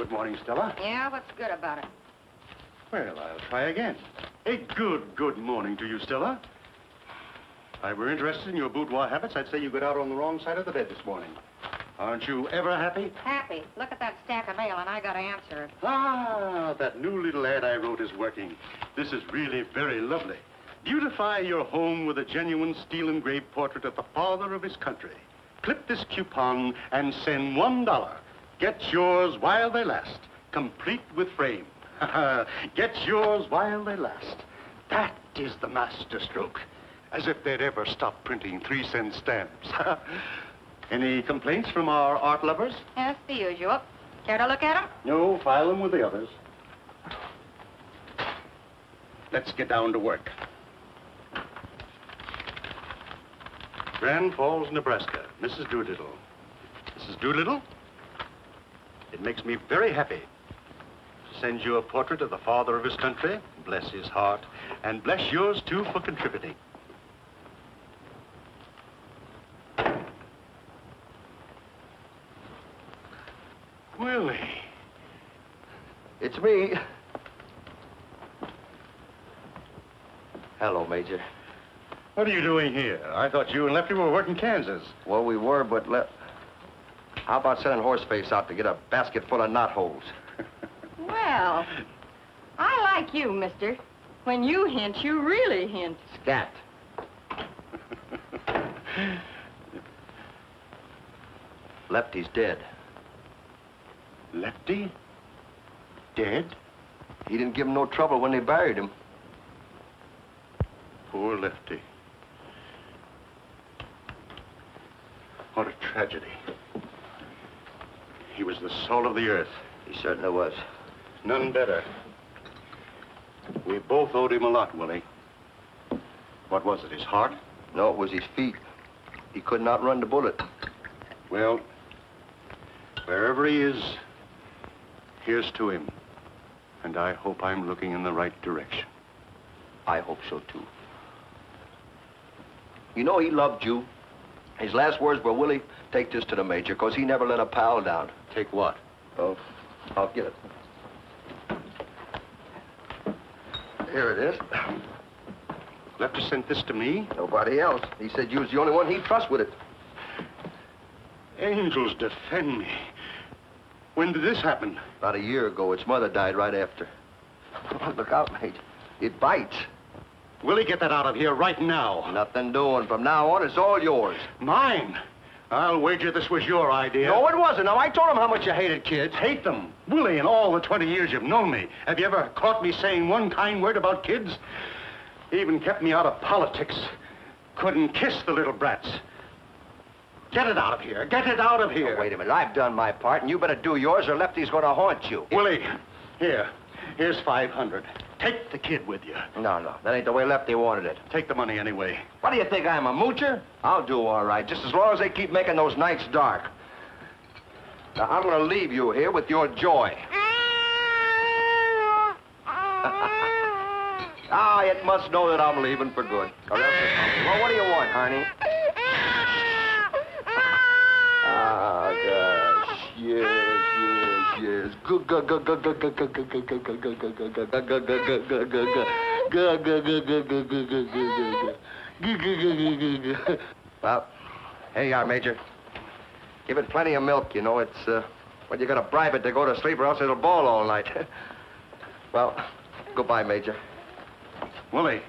Good morning, Stella. Yeah, what's good about it? Well, I'll try again. A good morning to you, Stella. If I were interested in your boudoir habits, I'd say you got out on the wrong side of the bed this morning. Aren't you ever happy? Happy. Look at that stack of mail, and I got to answer it. Ah, that new little ad I wrote is working. This is really very lovely. Beautify your home with a genuine steel-engraved portrait of the father of his country. Clip this coupon and send $1. Get yours while they last, complete with frame. Get yours while they last. That is the master stroke. As if they'd ever stop printing 3-cent stamps. Any complaints from our art lovers? Yes, the usual. Care to look at them? No, file them with the others. Let's get down to work. Grand Falls, Nebraska, Mrs. Doolittle. Mrs. Doolittle, it makes me very happy to send you a portrait of the father of his country. Bless his heart. And bless yours, too, for contributing. Willie. It's me. Hello, Major. What are you doing here? I thought you and Lefty were working Kansas. Well, we were, but how about sending Horseface out to get a basket full of knotholes? Well, I like you, mister. When you hint, you really hint. Scat. Lefty's dead. Lefty? Dead? He didn't give him no trouble when they buried him. Poor Lefty. What a tragedy. He was the soul of the earth. He certainly was. None better. We both owed him a lot, Willie. What was it, his heart? No, it was his feet. He could not run the bullet. Well, wherever he is, here's to him. And I hope I'm looking in the right direction. I hope so, too. You know, he loved you. His last words were, Willie, take this to the Major, because he never let a pal down. Take what? Oh, I'll get it. Here it is. Lefty sent this to me? Nobody else. He said you was the only one he'd trust with it. Angels defend me. When did this happen? About a year ago. Its mother died right after. Look out, Major. It bites. Willie, get that out of here right now. Nothing doing. From now on, it's all yours. Mine? I'll wager this was your idea. No, it wasn't. Now, I told him how much you hated kids. Hate them? Willie, in all the 20 years you've known me, have you ever caught me saying one kind word about kids? Even kept me out of politics. Couldn't kiss the little brats. Get it out of here. Get it out of here. Oh, wait a minute. I've done my part, and you better do yours, or Lefty's going to haunt you. Willie, here's 500. Take the kid with you. No. That ain't the way Lefty wanted it. Take the money anyway. What do you think, I'm a moocher? I'll do all right, just as long as they keep making those nights dark. Now, I'm going to leave you here with your joy. Ah, it must know that I'm leaving for good. Or else it's... Well, what do you want, honey? Ah, gosh. Yes. Well, here you are, Major. Give it plenty of milk, you know. It's, well, you gotta bribe it to go to sleep or else it'll bawl all night. Well, goodbye, Major. Willie,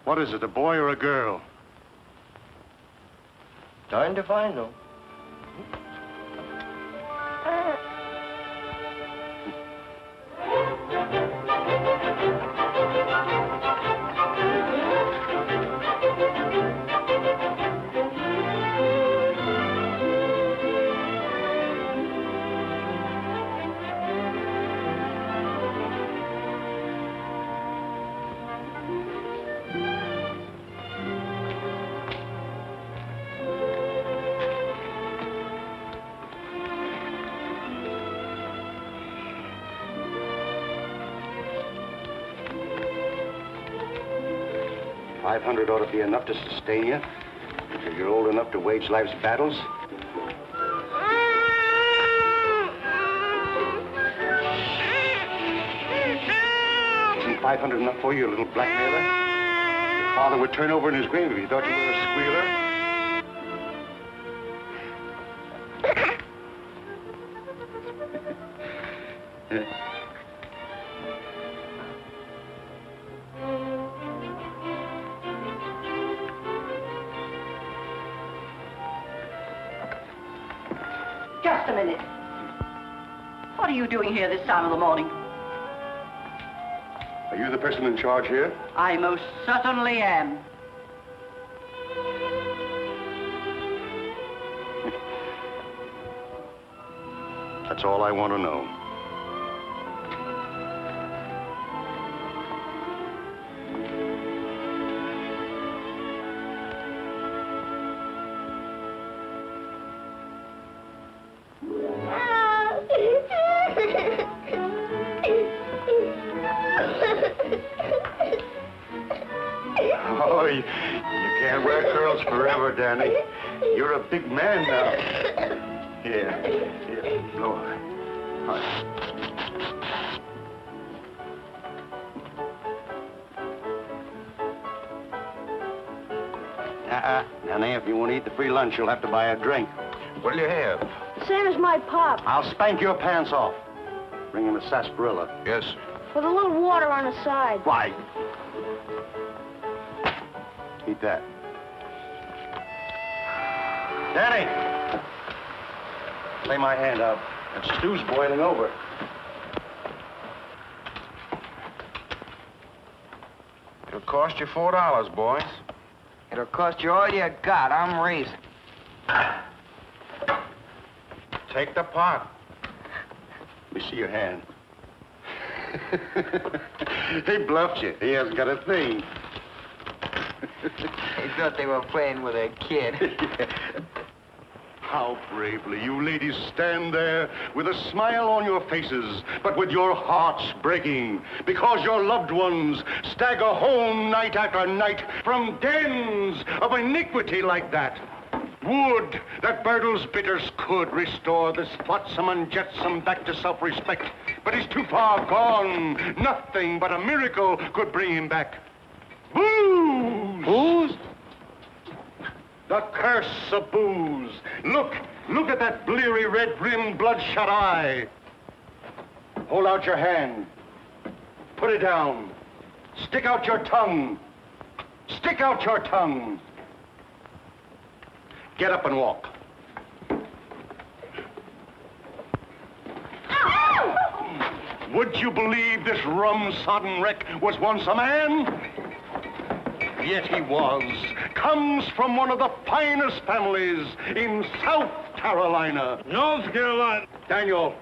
what is it, a boy or a girl? Darned if I know. 500 ought to be enough to sustain you until you're old enough to wage life's battles. 500 enough for you, little blackmailer? Your father would turn over in his grave if he thought you were a squealer. Just a minute. What are you doing here this time of the morning? Are you the person in charge here? I most certainly am. That's all I want to know. Oh, you can't wear curls forever, Danny. You're a big man now. Here, blow on. All right. Danny, if you want to eat the free lunch, you'll have to buy a drink. What'll you have? Same as my pop. I'll spank your pants off. Bring him a sarsaparilla. Yes. With a little water on the side. Why? Eat that. Danny! Lay my hand out. That stew's boiling over. It'll cost you $4, boys. It'll cost you all you got. I'm raising. Take the pot. Let me see your hand. He bluffed you. He hasn't got a thing. They thought they were playing with a kid. How bravely you ladies stand there with a smile on your faces, but with your hearts breaking because your loved ones stagger home night after night from dens of iniquity like that. Would that Burdle's bitters could restore this flotsam and jetsam back to self-respect, but he's too far gone. Nothing but a miracle could bring him back. Booze! Booze? The curse of booze. Look at that bleary red-rimmed, bloodshot eye. Hold out your hand. Put it down. Stick out your tongue. Stick out your tongue. Get up and walk. Would you believe this rum-sodden wreck was once a man? Yet he was. Comes from one of the finest families in South Carolina. North Carolina. Daniel,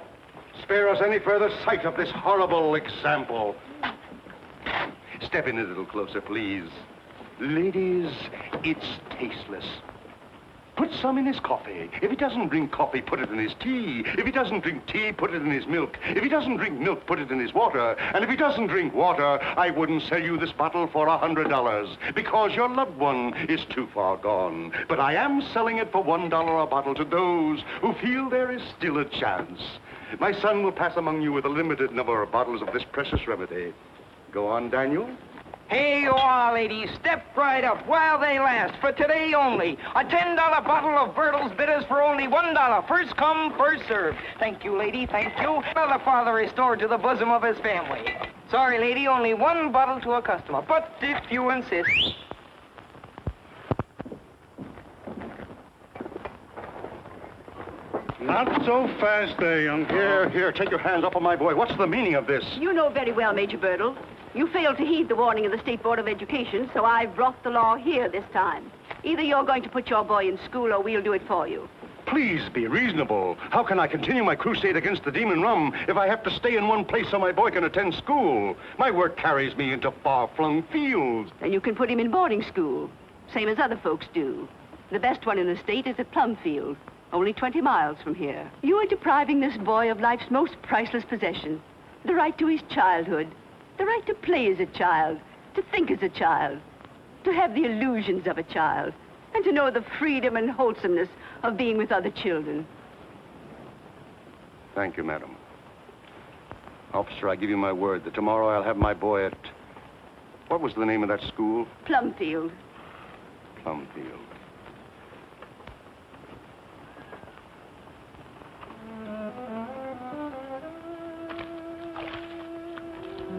spare us any further sight of this horrible example. Step in a little closer, please. Ladies, it's tasteless. Put some in his coffee. If he doesn't drink coffee, put it in his tea. If he doesn't drink tea, put it in his milk. If he doesn't drink milk, put it in his water. And if he doesn't drink water, I wouldn't sell you this bottle for $100 because your loved one is too far gone. But I am selling it for $1 a bottle to those who feel there is still a chance. My son will pass among you with a limited number of bottles of this precious remedy. Go on, Daniel. Here you are, ladies. Step right up while they last. For today only. A $10 bottle of Burdle's bitters for only $1. First come, first served. Thank you, lady. Thank you. Well, the father restored to the bosom of his family. Sorry, lady. Only one bottle to a customer. But if you insist. Not so fast there, young. Here, take your hands off of my boy. What's the meaning of this? You know very well, Major Burdle. You failed to heed the warning of the State Board of Education, so I've brought the law here this time. Either you're going to put your boy in school or we'll do it for you. Please be reasonable. How can I continue my crusade against the demon rum if I have to stay in one place so my boy can attend school? My work carries me into far-flung fields. Then you can put him in boarding school, same as other folks do. The best one in the state is at Plumfield, only 20 miles from here. You are depriving this boy of life's most priceless possession, the right to his childhood. The right to play as a child, to think as a child, to have the illusions of a child, and to know the freedom and wholesomeness of being with other children. Thank you, madam. Officer, I give you my word that tomorrow I'll have my boy at... What was the name of that school? Plumfield. Plumfield.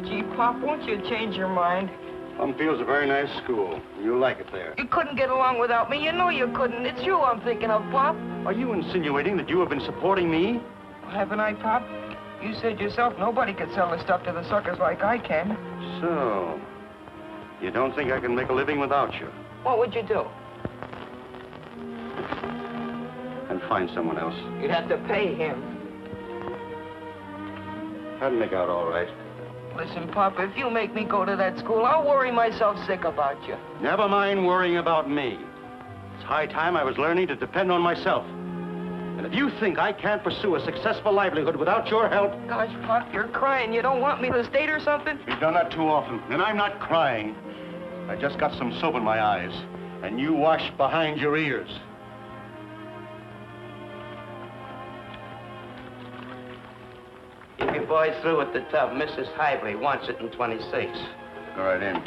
Gee, Pop, won't you change your mind? Plumfield's a very nice school. You'll like it there. You couldn't get along without me. You know you couldn't. It's you I'm thinking of, Pop. Are you insinuating that you have been supporting me? Haven't I, Pop? You said yourself nobody could sell the stuff to the suckers like I can. So, you don't think I can make a living without you? What would you do? And find someone else. You'd have to pay him. That'd make out all right. Listen, Pop, if you make me go to that school, I'll worry myself sick about you. Never mind worrying about me. It's high time I was learning to depend on myself. And if you think I can't pursue a successful livelihood without your help... Gosh, Pop, you're crying. You don't want me to state or something? You've done that too often, and I'm not crying. I just got some soap in my eyes, and you wash behind your ears. If your boy's through with the tub, Mrs. Hively wants it in 26. Go right in.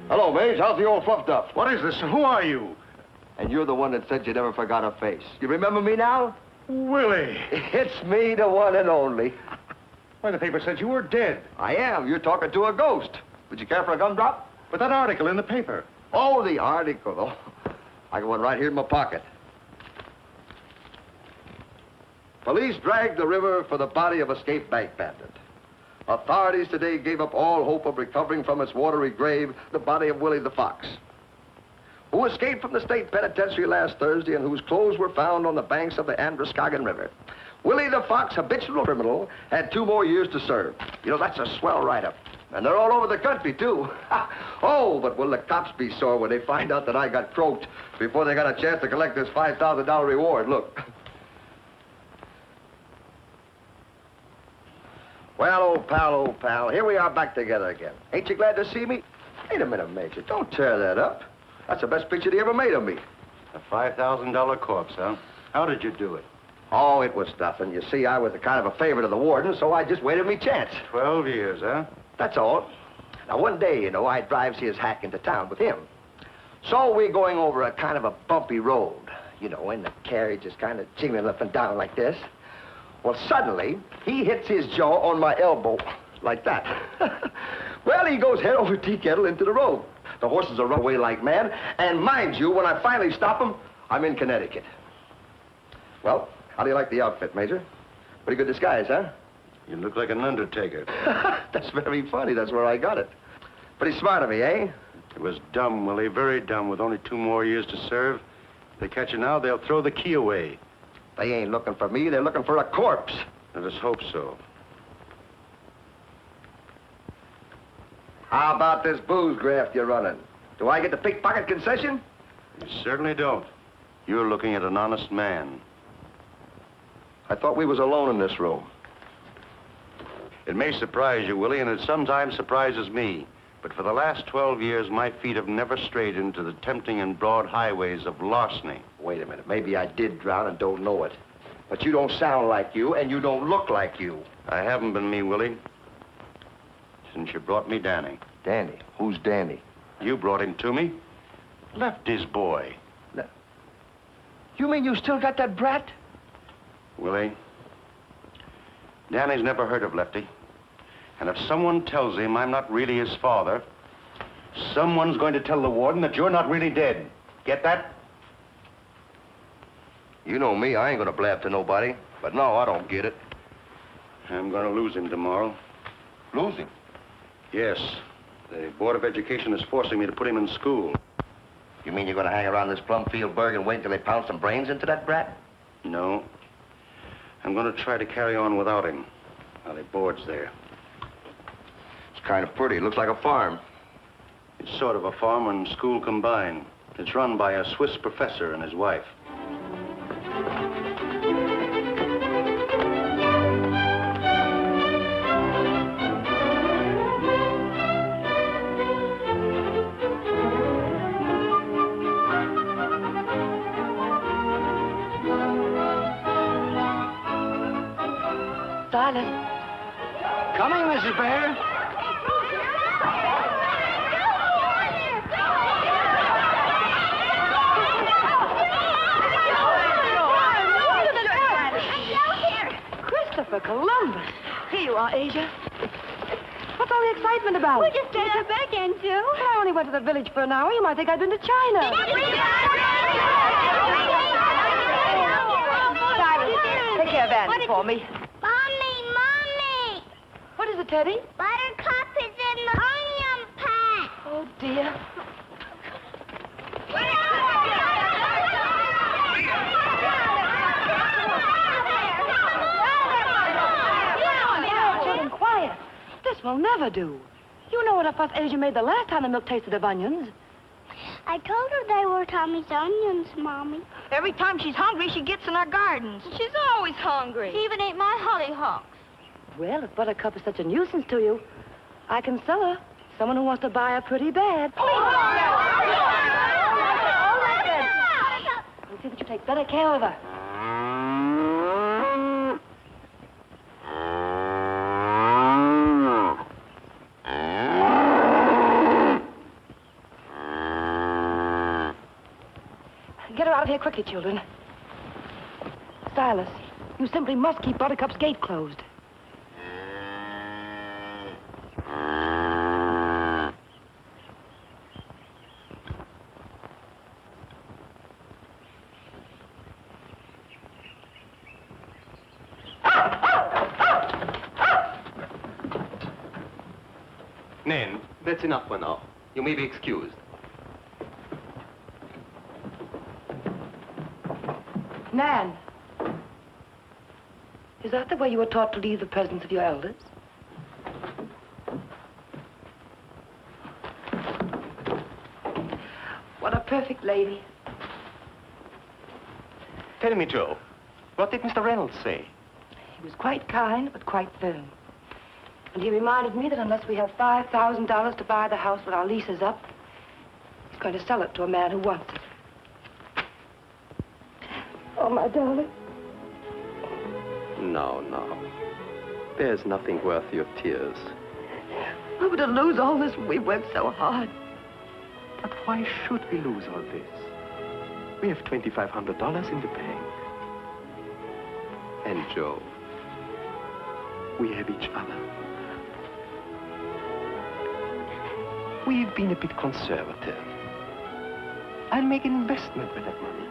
Hello, Maze. How's the old fluff duff? What is this? Who are you? And you're the one that said you never forgot a face. You remember me now? Willie. It's me, the one and only. Why, the paper said you were dead. I am. You're talking to a ghost. Would you care for a gumdrop? But that article in the paper. Oh, the article. Oh, I got one right here in my pocket. Police dragged the river for the body of escaped bank bandit. Authorities today gave up all hope of recovering from its watery grave the body of Willie the Fox, who escaped from the state penitentiary last Thursday and whose clothes were found on the banks of the Androscoggin River. Willie the Fox, habitual criminal, had 2 more years to serve. You know, that's a swell write-up. And they're all over the country, too. Oh, but will the cops be sore when they find out that I got croaked before they got a chance to collect this $5,000 reward. Look. Well, old pal, here we are back together again. Ain't you glad to see me? Wait a minute, Major. Don't tear that up. That's the best picture they ever made of me. A $5,000 corpse, huh? How did you do it? Oh, it was nothing. You see, I was a kind of a favorite of the warden, so I just waited me chance. 12 years, huh? That's all. Now, one day, you know, I drives his hack into town with him. So we're going over a kind of a bumpy road, you know, and the carriage is kind of jiggling up and down like this. Well, suddenly, he hits his jaw on my elbow, like that. Well, he goes head over tea kettle into the road. The horses are run away like mad, and mind you, when I finally stop them, I'm in Connecticut. Well, how do you like the outfit, Major? Pretty good disguise, huh? You look like an undertaker. That's very funny. That's where I got it. Pretty smart of me, eh? It was dumb, Willie, very dumb, with only 2 more years to serve. If they catch you now, they'll throw the key away. They ain't looking for me. They're looking for a corpse. Let us hope so. How about this booze graft you're running? Do I get the pickpocket concession? You certainly don't. You're looking at an honest man. I thought we was alone in this room. It may surprise you, Willie, and it sometimes surprises me. But for the last 12 years, my feet have never strayed into the tempting and broad highways of larceny. Wait a minute. Maybe I did drown and don't know it. But you don't sound like you, and you don't look like you. I haven't been me, Willie, since you brought me Danny. Danny? Who's Danny? You brought him to me. Lefty's boy. You mean you still got that brat? Willie, Danny's never heard of Lefty. And if someone tells him I'm not really his father, someone's going to tell the warden that you're not really dead. Get that? You know me, I ain't gonna blab to nobody. But no, I don't get it. I'm going to lose him tomorrow. Lose him? Yes. The Board of Education is forcing me to put him in school. You mean you're gonna hang around this Plumfield burg and wait until they pound some brains into that brat? No. I'm going to try to carry on without him while he boards there. It's kind of pretty. It looks like a farm. It's sort of a farm and school combined. It's run by a Swiss professor and his wife. Silas. Coming, Mrs. Bhaer. Christopher Columbus. Here you are, Asia. What's all the excitement about? We just came back into. I only went to the village for an hour. You might think I'd been to China. Silas, take care of Andy for me. Mommy! What is it, Teddy? Buttercup is in the onion pack. Oh, dear. Children, quiet. This will never do. You know what a fuss Asia made the last time the milk tasted of onions. I told her they were Tommy's onions, Mommy. Every time she's hungry, she gets in our gardens. She's always hungry. She even ate my hollyhocks. Well, if Buttercup is such a nuisance to you, I can sell her. Someone who wants to buy her pretty bad. All right, then. I'll see that you take better care of her. Get her out of here quickly, children. Silas, you simply must keep Buttercup's gate closed. Nan, that's enough for now. You may be excused. Nan, is that the way you were taught to leave the presence of your elders? What a perfect lady. Tell me, Joe, what did Mr. Reynolds say? He was quite kind, but quite firm. And he reminded me that unless we have $5,000 to buy the house when our lease is up, he's going to sell it to a man who wants it. Oh, my darling. No. There's nothing worth your tears. Oh, but to lose all this, we worked so hard. But why should we lose all this? We have $2,500 in the bank. And Joe, we have each other. We've been a bit conservative. I'll make an investment with that money.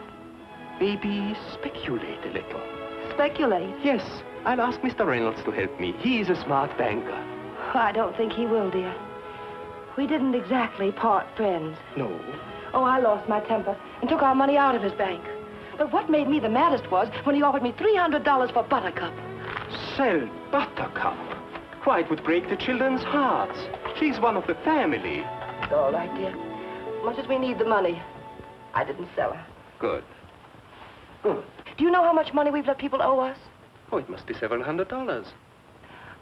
Maybe speculate a little. Speculate? Yes, I'll ask Mr. Reynolds to help me. He's a smart banker. Oh, I don't think he will, dear. We didn't exactly part friends. No. Oh, I lost my temper and took our money out of his bank. But what made me the maddest was when he offered me $300 for Buttercup. Sell Buttercup? Why, it would break the children's hearts. She's one of the family. It's all right, dear. Much as we need the money, I didn't sell her. Good. Do you know how much money we've let people owe us? Oh, it must be several $100s.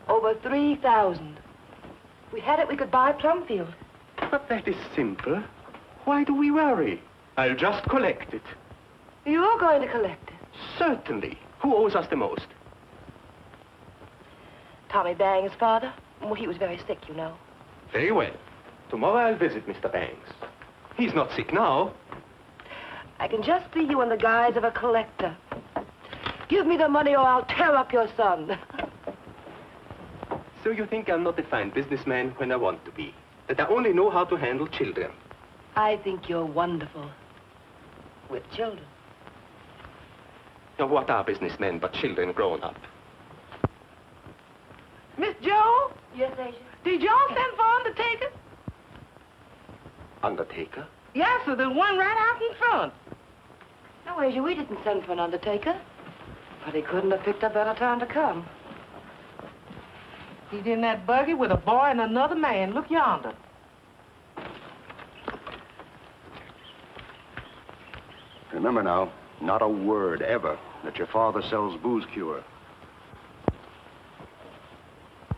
Over $3,000. If we had it, we could buy Plumfield. But that is simple. Why do we worry? I'll just collect it. You're going to collect it? Certainly. Who owes us the most? Tommy Bang's father. Well, he was very sick, you know. Very well. Tomorrow I'll visit Mr. Banks. He's not sick now. I can just see you in the guise of a collector. Give me the money or I'll tear up your son. So you think I'm not a fine businessman when I want to be? That I only know how to handle children? I think you're wonderful. With children. Now, what are businessmen but children grown up? Miss Joe? Yes, Asia? Did y'all send for undertaker? Undertaker? Yes, sir, there's one right out in front. No, Asia, we didn't send for an undertaker. But he couldn't have picked a better time to come. He's in that buggy with a boy and another man. Look yonder. Remember now, not a word ever that your father sells booze cure.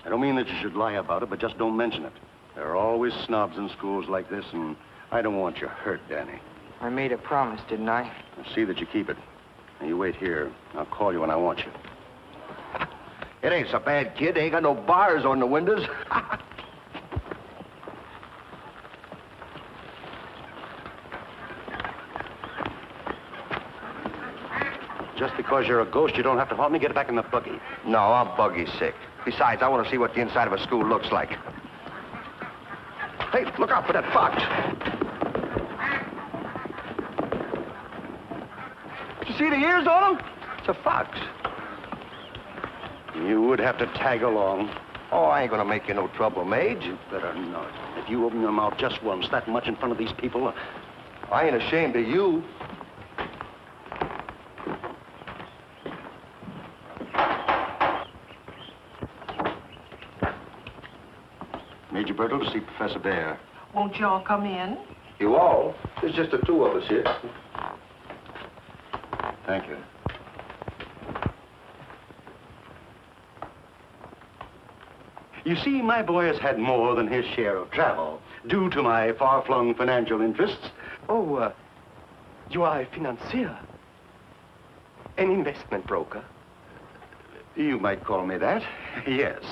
I don't mean that you should lie about it, but just don't mention it. There are always snobs in schools like this, and I don't want you hurt, Danny. I made a promise, didn't I? Now, see that you keep it. Now, you wait here. I'll call you when I want you. It ain't so bad, kid. They ain't got no bars on the windows. Just because you're a ghost, you don't have to haunt me. Get back in the buggy. No, I'm buggy sick. Besides, I want to see what the inside of a school looks like. Hey, look out for that fox. You see the ears on him? It's a fox. You would have to tag along. Oh, I ain't gonna make you no trouble, Mage. You better not. If you open your mouth just once, that much in front of these people... I ain't ashamed of you. Major Burdle to see Professor Bhaer. Won't y'all come in? You all? There's just the two of us here. Thank you. You see, my boy has had more than his share of travel, due to my far-flung financial interests. Oh, you are a financier? An investment broker? You might call me that, yes.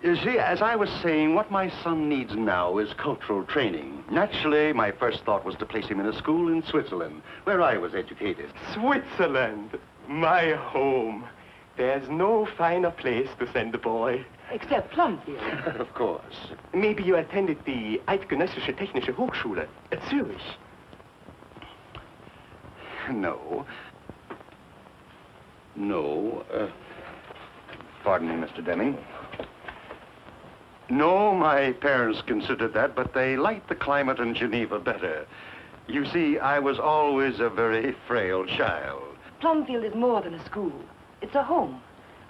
You see, as I was saying, what my son needs now is cultural training. Naturally, my first thought was to place him in a school in Switzerland, where I was educated. Switzerland, my home. There's no finer place to send a boy. Except Plumfield. Of course. Maybe you attended the Eidgenössische Technische Hochschule at Zurich. No. No. Pardon me, Mr. Deming. No, my parents considered that, but they liked the climate in Geneva better. You see, I was always a very frail child. Plumfield is more than a school. It's a home.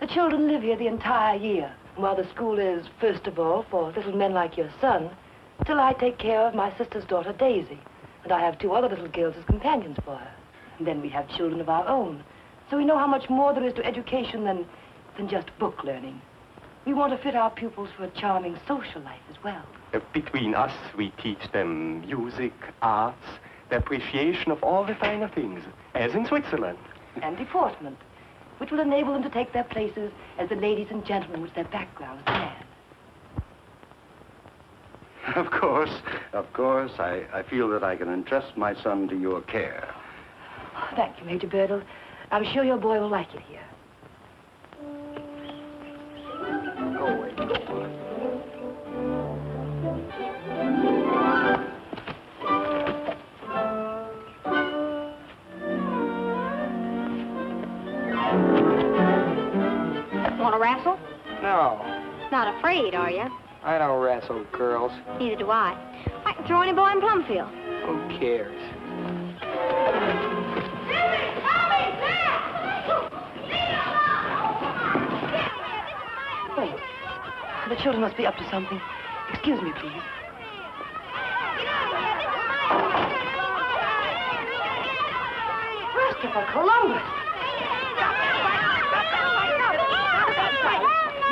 The children live here the entire year. While the school is, first of all, for little men like your son, till I take care of my sister's daughter, Daisy. And I have two other little girls as companions for her. And then we have children of our own. So we know how much more there is to education than just book learning. We want to fit our pupils for a charming social life as well. Between us, we teach them music, arts, the appreciation of all the finer things, as in Switzerland. And deportment, which will enable them to take their places as the ladies and gentlemen which their backgrounds demand. Of course. I feel that I can entrust my son to your care. Thank you, Major Burdle. I'm sure your boy will like it here. Want to wrestle? No, Not afraid, are you? I don't wrestle girls. Neither do I. I can throw any boy in Plumfield. Who cares? Wait. The children must be up to something. Excuse me, please. Christopher Columbus!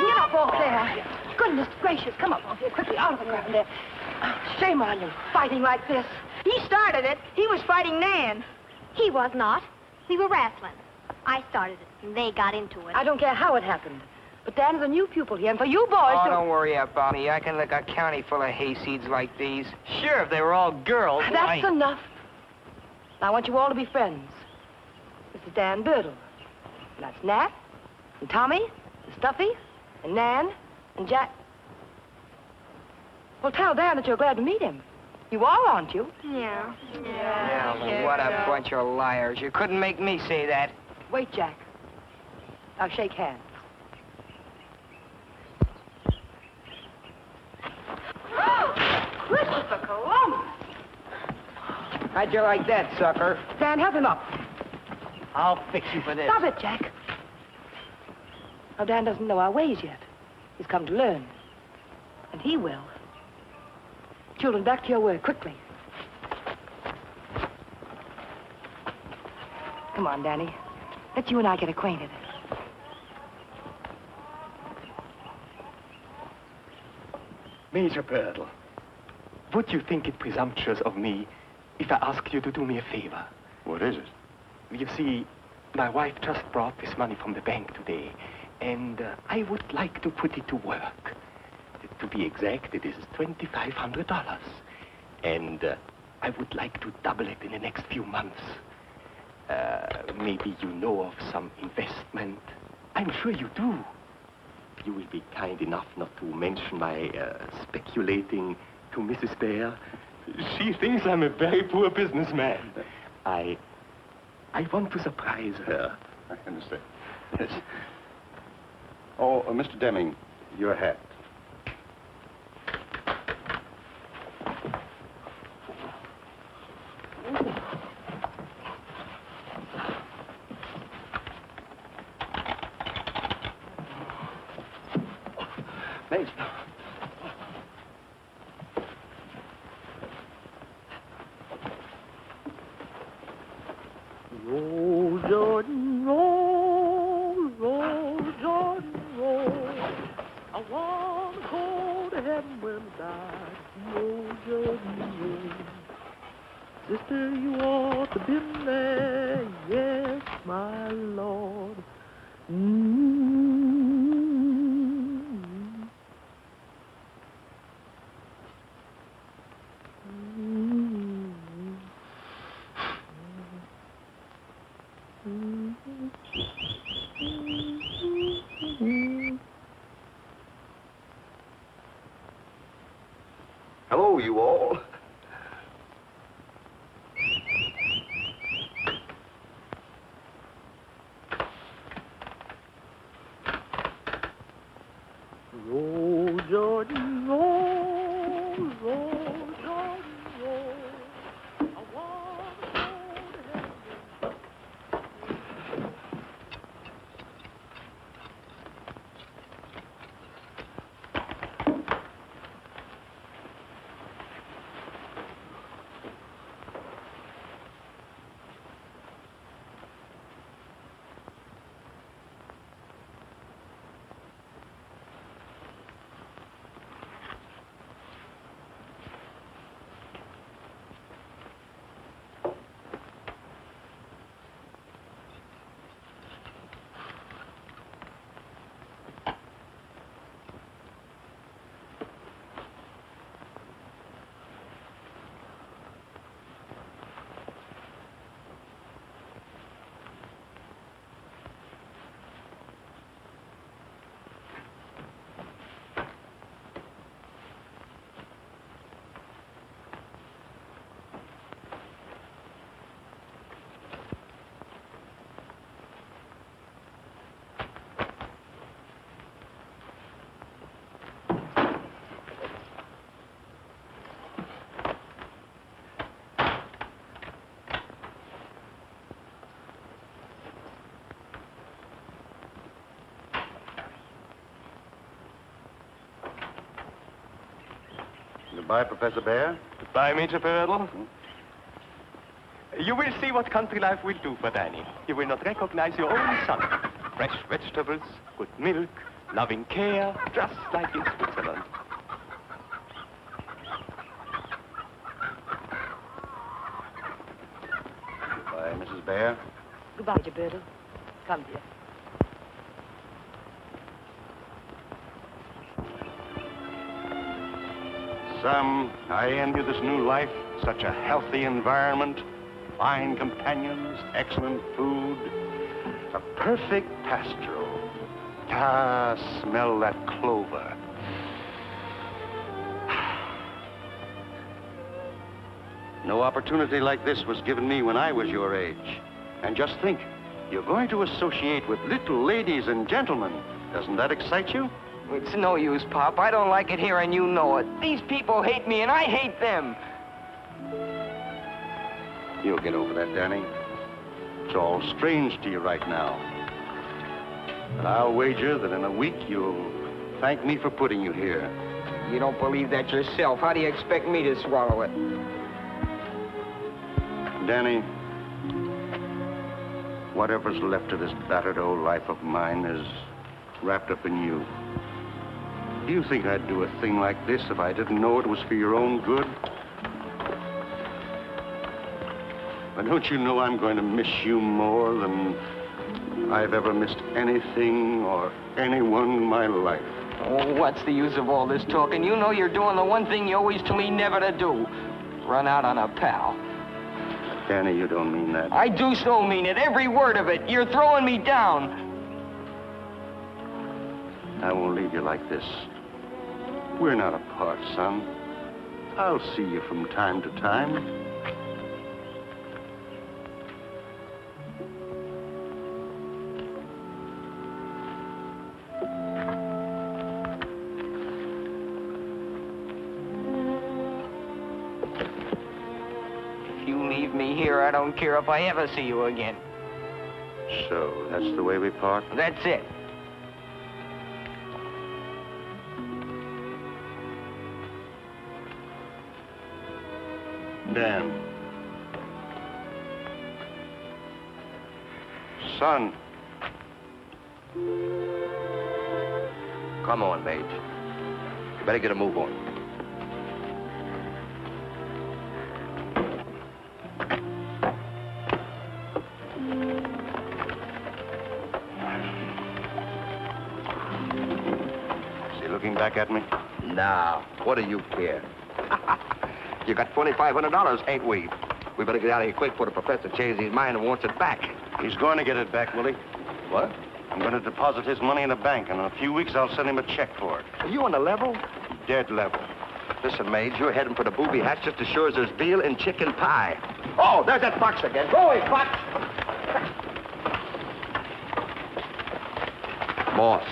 Get up off there. Goodness gracious, come up off here quickly, out of the ground there. Shame on you, fighting like this. He started it. He was fighting Nan. He was not. We were wrestling. I started it, and they got into it. I don't care how it happened. But Dan's a new pupil here, and for you boys Oh, to... don't worry about me. I can lick a county full of hayseeds like these. Sure, if they were all girls. That's enough. I want you all to be friends. This is Dan Burdle. And that's Nat, and Tommy, and Stuffy, and Nan, and Jack. Well, tell Dan that you're glad to meet him. You are, aren't you? Yeah. Yeah, well, what a bunch of liars. You couldn't make me say that. Wait, Jack. I'll shake hands. Christopher Columbus! How'd you like that, sucker? Dan, help him up. I'll fix you for this. Stop it, Jack. Now, Dan doesn't know our ways yet. He's come to learn. And he will. Children, back to your work, quickly. Come on, Danny. Let's you and I get acquainted. Major Burdle, would you think it presumptuous of me if I asked you to do me a favor? What is it? You see, my wife just brought this money from the bank today, And I would like to put it to work. To be exact, it is $2,500. And I would like to double it in the next few months. Maybe you know of some investment. I'm sure you do. You will be kind enough not to mention my speculating to Mrs. Bhaer. She thinks I'm a very poor businessman. I want to surprise her. I understand. Yes. Oh, Mr. Deming, your hat. Thanks. Roll, Jordan, roll, roll, Jordan, roll. I want to go to heaven when I die. Roll, Jordan, roll. Sister, you ought to been there, yes, my Lord. Hello, you all. Roll, Jordan, roll, roll, Jordan, roll. I want to go to heaven. Goodbye, Professor Bhaer. Goodbye, Major Burdle. You will see what country life will do for Danny. You will not recognize your own son. Fresh vegetables, good milk, loving care, just like in Switzerland. Goodbye, Mrs. Bhaer. Goodbye, Major Burdle. Come, dear. Sam, I envy this new life. Such a healthy environment, fine companions, excellent food, a perfect pastoral. Ah, smell that clover. No opportunity like this was given me when I was your age. And just think, you're going to associate with little ladies and gentlemen. Doesn't that excite you? It's no use, Pop. I don't like it here, and you know it. These people hate me, and I hate them. You'll get over that, Danny. It's all strange to you right now. But I'll wager that in a week you'll thank me for putting you here. You don't believe that yourself. How do you expect me to swallow it? Danny, whatever's left of this battered old life of mine is wrapped up in you. Do you think I'd do a thing like this if I didn't know it was for your own good? But don't you know I'm going to miss you more than I've ever missed anything or anyone in my life. Oh, what's the use of all this talking? You know you're doing the one thing you always told me never to do. Run out on a pal. Danny, you don't mean that. I do so mean it, every word of it. You're throwing me down. I won't leave you like this. We're not apart, son. I'll see you from time to time. If you leave me here, I don't care if I ever see you again. So, that's the way we part? That's it. Dan. Son. Come on, Mage. You better get a move on. Is he looking back at me? Now, what do you care? You got $2,500, ain't we? We better get out of here quick before the professor changes his mind and wants it back. He's going to get it back, Willie. What? I'm going to deposit his money in a bank, and in a few weeks I'll send him a check for it. Are you on the level? Dead level. Listen, Mage, you're heading for the booby hatch just as sure as there's veal and chicken pie. Oh, there's that fox again. Go away, fox! Moss.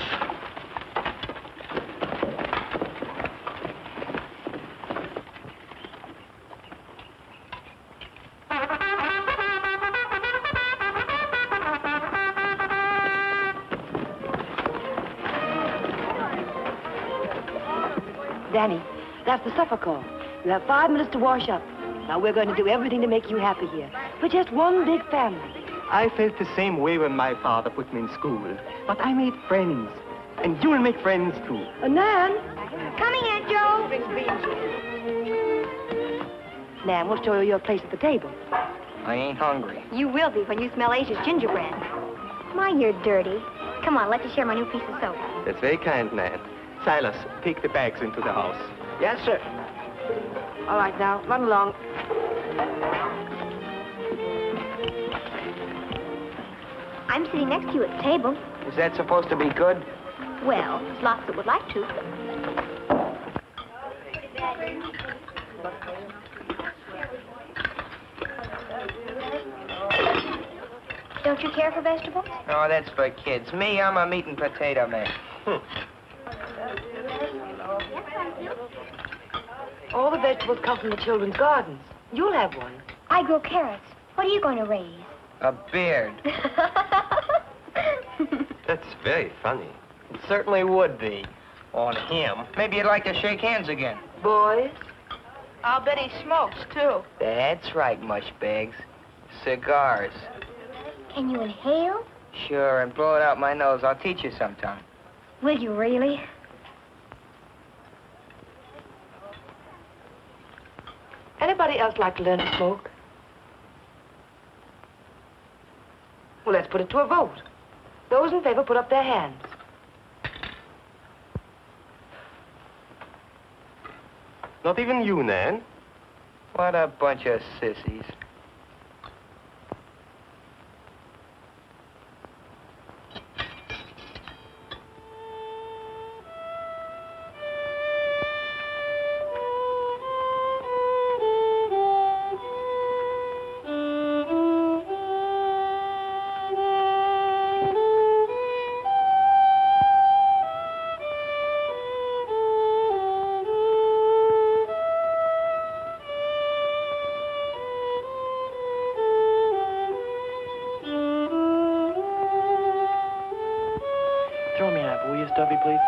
Danny, that's the supper call. You have 5 minutes to wash up. Now, we're going to do everything to make you happy here. We're just one big family. I felt the same way when my father put me in school. But I made friends. And you'll make friends, too. Nan? Coming, Aunt Joe. Nan, we'll show you your place at the table. I ain't hungry. You will be when you smell Asia's gingerbread. My, you're dirty. Come on, let you share my new piece of soap. That's very kind, Nan. Silas, take the bags into the house. Yes, sir. All right, now, run along. I'm sitting next to you at the table. Is that supposed to be good? Well, there's lots that would like to. Don't you care for vegetables? No, that's for kids. Me, I'm a meat and potato man. All the vegetables come from the children's gardens. You'll have one. I grow carrots. What are you going to raise? A beard. That's very funny. It certainly would be. On him. Maybe you'd like to shake hands again. Boys? I'll bet he smokes, too. That's right, mushbags. Cigars. Can you inhale? Sure, and blow it out my nose. I'll teach you sometime. Will you really? Anybody else like to learn to smoke? Well, let's put it to a vote. Those in favor put up their hands. Not even you, Nan. What a bunch of sissies. Throw me an apple, will you, Stuffy, please?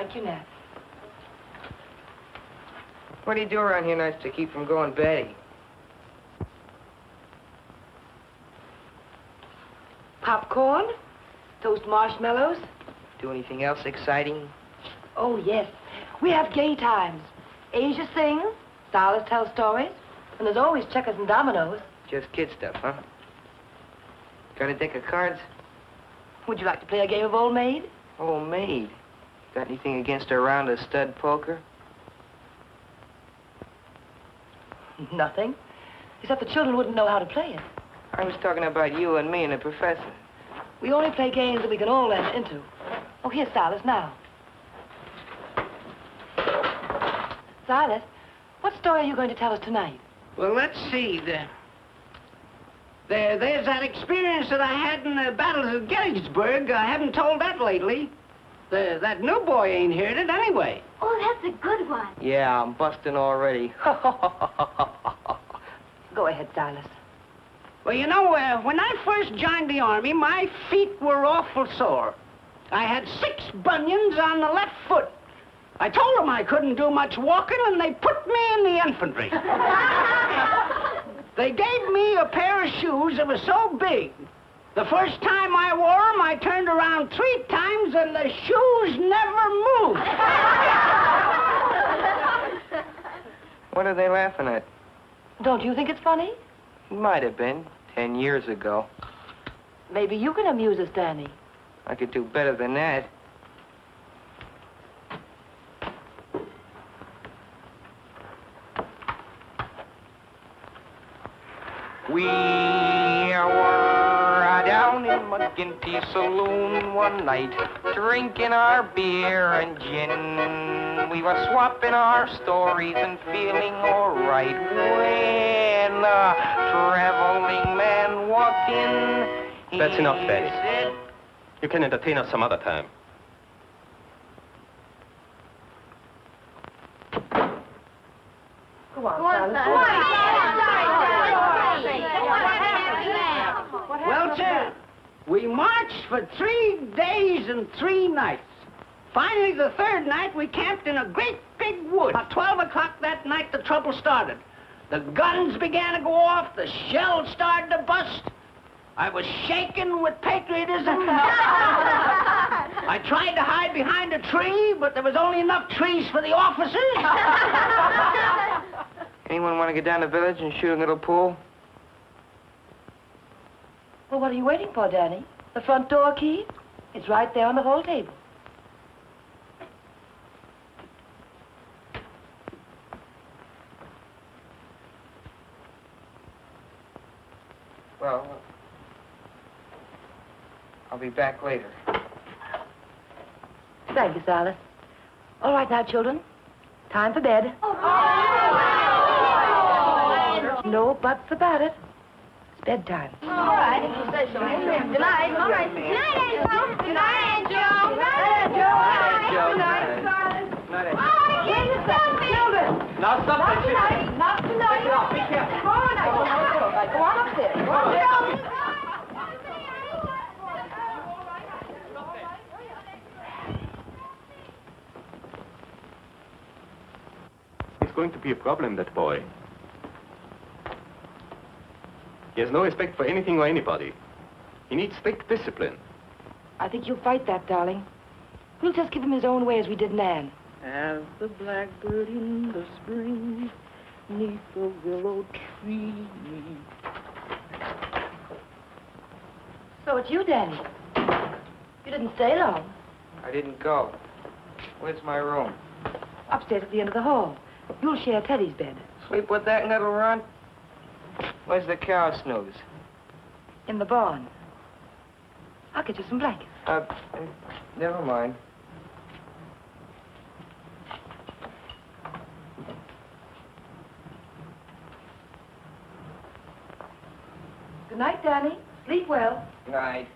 Thank you, Nat. What do you do around here nights to keep from going batty? Popcorn, toast marshmallows. Do anything else exciting? Oh, yes. We have gay times. Asia sings, Silas tells stories, and there's always checkers and dominoes. Just kid stuff, huh? Got a deck of cards? Would you like to play a game of Old Maid? Old Maid? Got anything against a round of stud poker? Nothing. Except the children wouldn't know how to play it. I was talking about you and me and the professor. We only play games that we can all enter into. Oh, here's Silas now. Silas, what story are you going to tell us tonight? Well, let's see. There's that experience that I had in the battles of Gettysburg. I haven't told that lately. That new boy ain't heard it anyway. Oh, that's a good one. Yeah, I'm busting already. Go ahead, Silas. Well, you know, when I first joined the Army, my feet were awful sore. I had 6 bunions on the left foot. I told them I couldn't do much walking, and they put me in the infantry. They gave me a pair of shoes that were so big. The first time I wore them, I turned around 3 times, and the shoes never moved. What are they laughing at? Don't you think it's funny? Might have been 10 years ago. Maybe you can amuse us, Danny. I could do better than that. We were down in McGinty's saloon one night, drinking our beer and gin. We were swapping our stories and feeling all right when a traveling man walked in. That's enough, Ben. You can entertain us some other time. Go on, Silas. Well, sir, we marched for 3 days and 3 nights. Finally, the 3rd night, we camped in a great big wood. About 12 o'clock that night, the trouble started. The guns began to go off. The shells started to bust. I was shaking with patriotism. I tried to hide behind a tree, but there was only enough trees for the officers. Anyone want to get down the village and shoot a little pool? Well, what are you waiting for, Danny? The front door key? It's right there on the hall table. Well, I'll be back later. Thank you, Silas. All right now, children. Time for bed. No buts about it. It's bedtime. All right. Good night. All right. Good night, Angel. Good night, Angel. Good night, Angel. Good night, Silas. Children. Now stop Not tonight. Not tonight. Be careful. Tomorrow night. Go on upstairs. Go on upstairs. He's going to be a problem, that boy. He has no respect for anything or anybody. He needs strict discipline. I think you'll fight that, darling. We'll just give him his own way as we did Nan. As the blackbird in the spring, 'neath the willow tree. So it's you, Danny. You didn't stay long. I didn't go. Where's my room? Upstairs at the end of the hall. You'll share Teddy's bed. Sleep with that little runt? Where's the cow snooze? In the barn. I'll get you some blankets. Never mind. Good night, Danny. Sleep well. Night.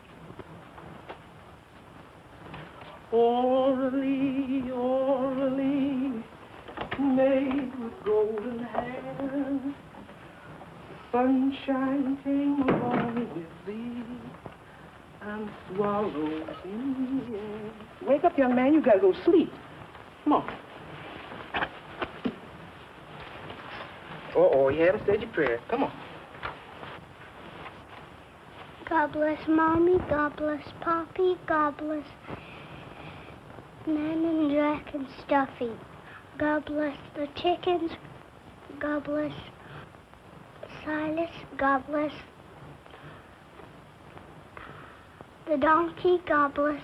Orally, orally, made with golden hair. Sunshine came along with thee and swallows in the air. Wake up, young man, you gotta go to sleep. Come on. Uh-oh, you haven't said your prayer. Come on. God bless Mommy, God bless Poppy, God bless Nan and Jack and Stuffy. God bless the chickens, God bless Silas, God bless the donkey, God bless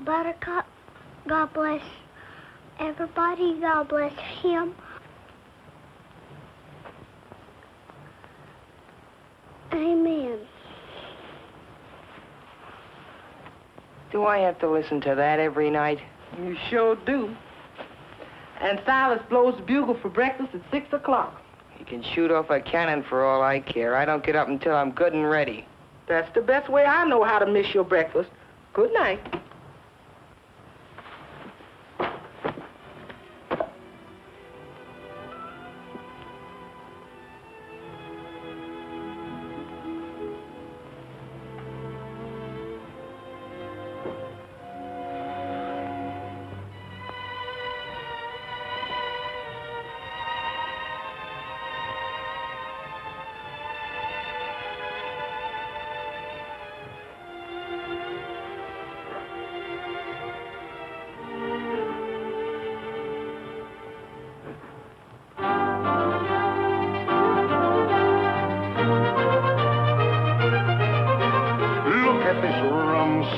Buttercup, God bless everybody, God bless him. Amen. Do I have to listen to that every night? You sure do. And Silas blows the bugle for breakfast at 6 o'clock. He can shoot off a cannon for all I care. I don't get up until I'm good and ready. That's the best way I know how to miss your breakfast. Good night.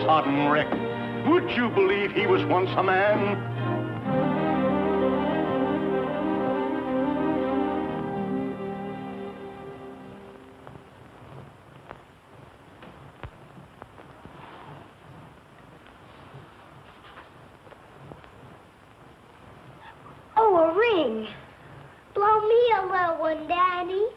Sodden wreck. Would you believe he was once a man? Oh, a ring. Blow me a little one, Daddy.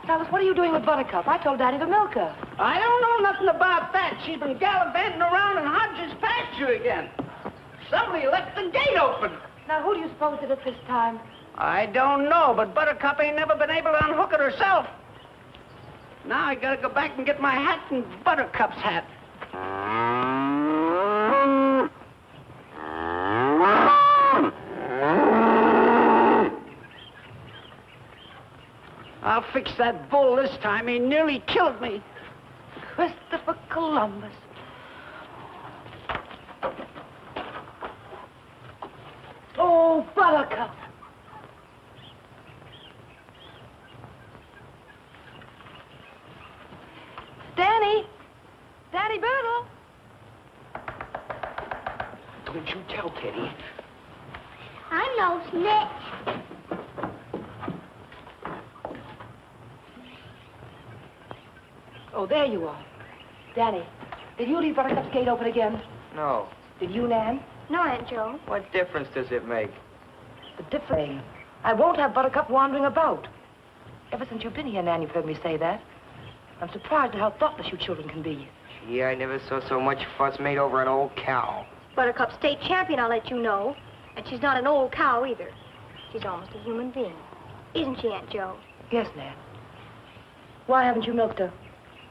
Silas, what are you doing with Buttercup? I told Daddy to milk her. I don't know nothing about that. She's been gallivanting around in Hodges' pasture again. Somebody left the gate open. Now, who do you suppose did it this time? I don't know, but Buttercup ain't never been able to unhook it herself. Now I gotta go back and get my hat and Buttercup's hat. I'll fix that bull this time. He nearly killed me. Christopher Columbus. Oh, Buttercup. Danny. Danny Burdle. Don't you tell Teddy. I'm no snitch. Oh, there you are. Danny, did you leave Buttercup's gate open again? No. Did you, Nan? No, Aunt Joe. What difference does it make? The difference. I won't have Buttercup wandering about. Ever since you've been here, Nan, you've heard me say that. I'm surprised at how thoughtless you children can be. Gee, I never saw so much fuss made over an old cow. Buttercup's state champion, I'll let you know. And she's not an old cow, either. She's almost a human being. Isn't she, Aunt Joe? Yes, Nan. Why haven't you milked her?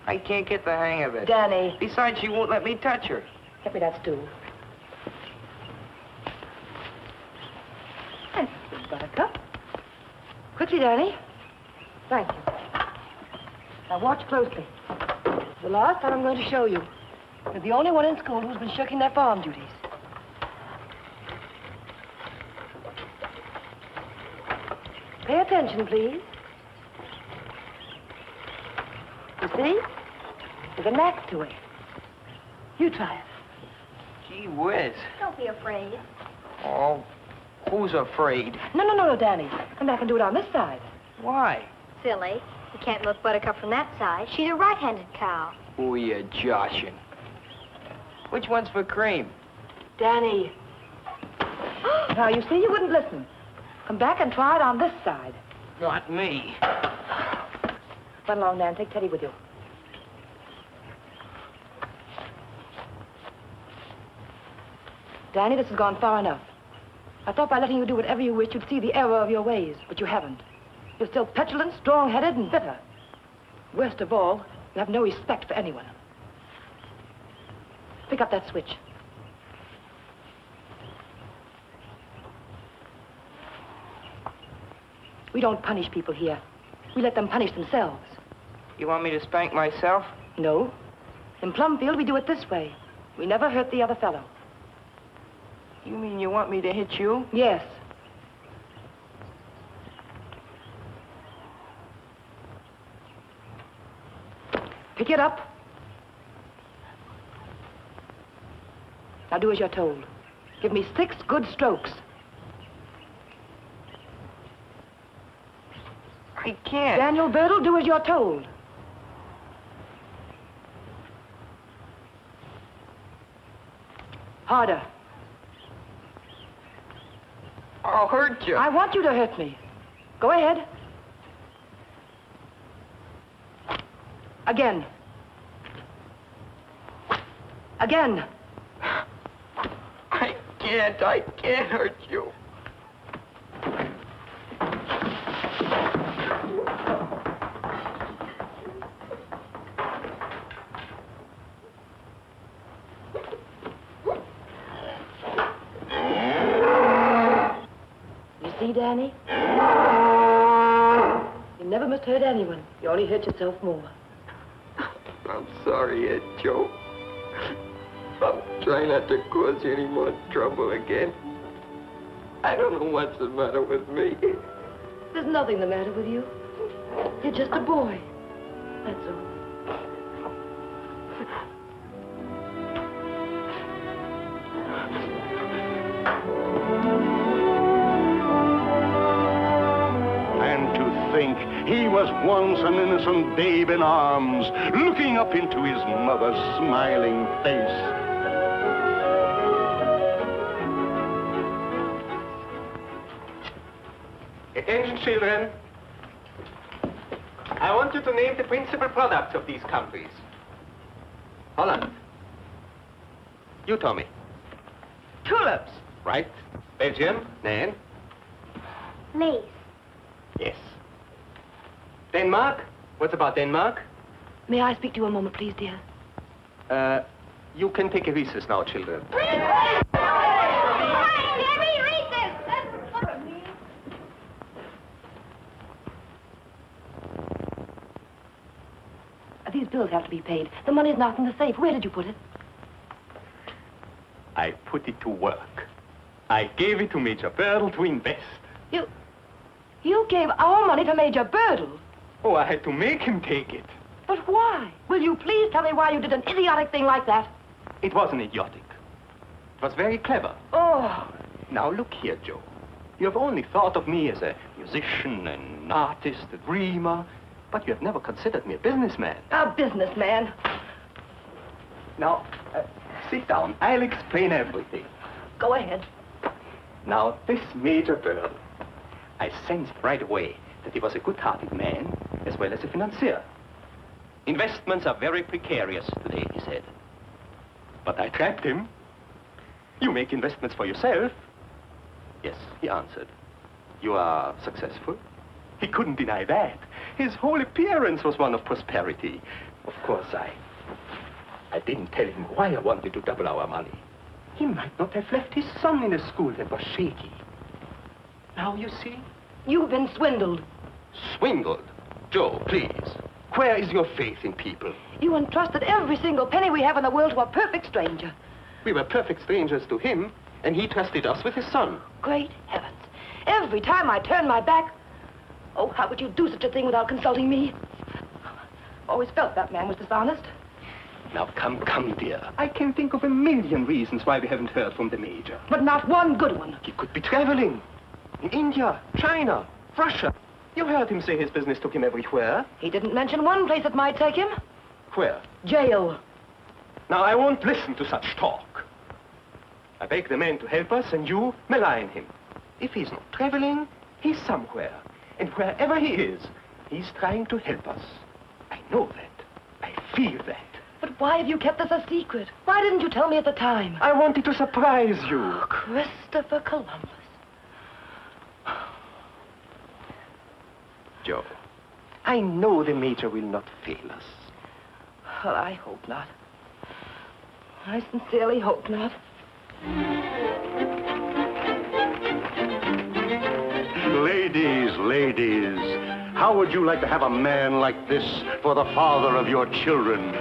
I can't get the hang of it. Danny. Besides, she won't let me touch her. Get me that stool. Thank you, Buttercup. Quickly, Danny. Thank you. Now, watch closely. It's the last time I'm going to show you. You're the only one in school who's been shirking their farm duties. Pay attention, please. You see? There's a knack to it. You try it. Gee whiz. Don't be afraid. Oh, who's afraid? No, Danny. Come back and do it on this side. Why? Silly. You can't milk Buttercup from that side. She's a right-handed cow. Who are you joshing? Which one's for cream? Danny. Now, you see, you wouldn't listen. Come back and try it on this side. Not me. Run along, Nan. Take Teddy with you. Danny, this has gone far enough. I thought by letting you do whatever you wished, you'd see the error of your ways, but you haven't. You're still petulant, strong-headed, and bitter. Worst of all, you have no respect for anyone. Pick up that switch. We don't punish people here. We let them punish themselves. You want me to spank myself? No. In Plumfield, we do it this way. We never hurt the other fellow. You mean you want me to hit you? Yes. Pick it up. Now do as you're told. Give me 6 good strokes. I can't. Daniel Burdle, do as you're told. Harder. I'll hurt you. I want you to hurt me. Go ahead. Again. Again. I can't hurt you. You see, Danny? You never must hurt anyone. You only hurt yourself more. I'm sorry, Aunt Joe. I'll try not to cause you any more trouble again. I don't know what's the matter with me. There's nothing the matter with you. You're just a boy. That's all. And to think he was once an innocent babe in arms, looking up into his mother's smiling face. Attention, children. I want you to name the principal products of these countries. Holland. You, Tommy. Tulips. Right. Belgium. Nan. Lace. Yes. Denmark. What about Denmark? May I speak to you a moment, please, dear? You can take a recess now, children. These bills have to be paid. The money's not in the safe. Where did you put it? I put it to work. I gave it to Major Burdle to invest. You gave our money to Major Burdle? Oh, I had to make him take it. But why? Will you please tell me why you did an idiotic thing like that? It wasn't idiotic. It was very clever. Oh. Now, look here, Joe. You have only thought of me as a musician, an artist, a dreamer, but you have never considered me a businessman. A businessman? Now, sit down. I'll explain everything. Go ahead. Now, this Major Burdle, I sensed right away that he was a good-hearted man as well as a financier. Investments are very precarious today, he said. But I trapped him. You make investments for yourself. Yes, he answered. You are successful. He couldn't deny that. His whole appearance was one of prosperity. Of course, I didn't tell him why I wanted to double our money. He might not have left his son in a school that was shaky. Now, you see? You've been swindled. Swindled? Joe, please. Where is your faith in people? You entrusted every single penny we have in the world to a perfect stranger. We were perfect strangers to him, and he trusted us with his son. Great heavens. Every time I turn my back... Oh, how could you do such a thing without consulting me? Always felt that man was dishonest. Now, come, dear. I can think of a million reasons why we haven't heard from the Major. But not one good one. He could be traveling. In India, China, Russia. You heard him say his business took him everywhere. He didn't mention one place that might take him. Where? Jail. Now, I won't listen to such talk. I beg the man to help us, and you malign him. If he's not traveling, he's somewhere. And wherever he is, he's trying to help us. I know that. I feel that. But why have you kept this a secret? Why didn't you tell me at the time? I wanted to surprise you. Oh, Christopher Columbus. Joe, I know the Major will not fail us. Well, I hope not. I sincerely hope not. Ladies, ladies, how would you like to have a man like this for the father of your children?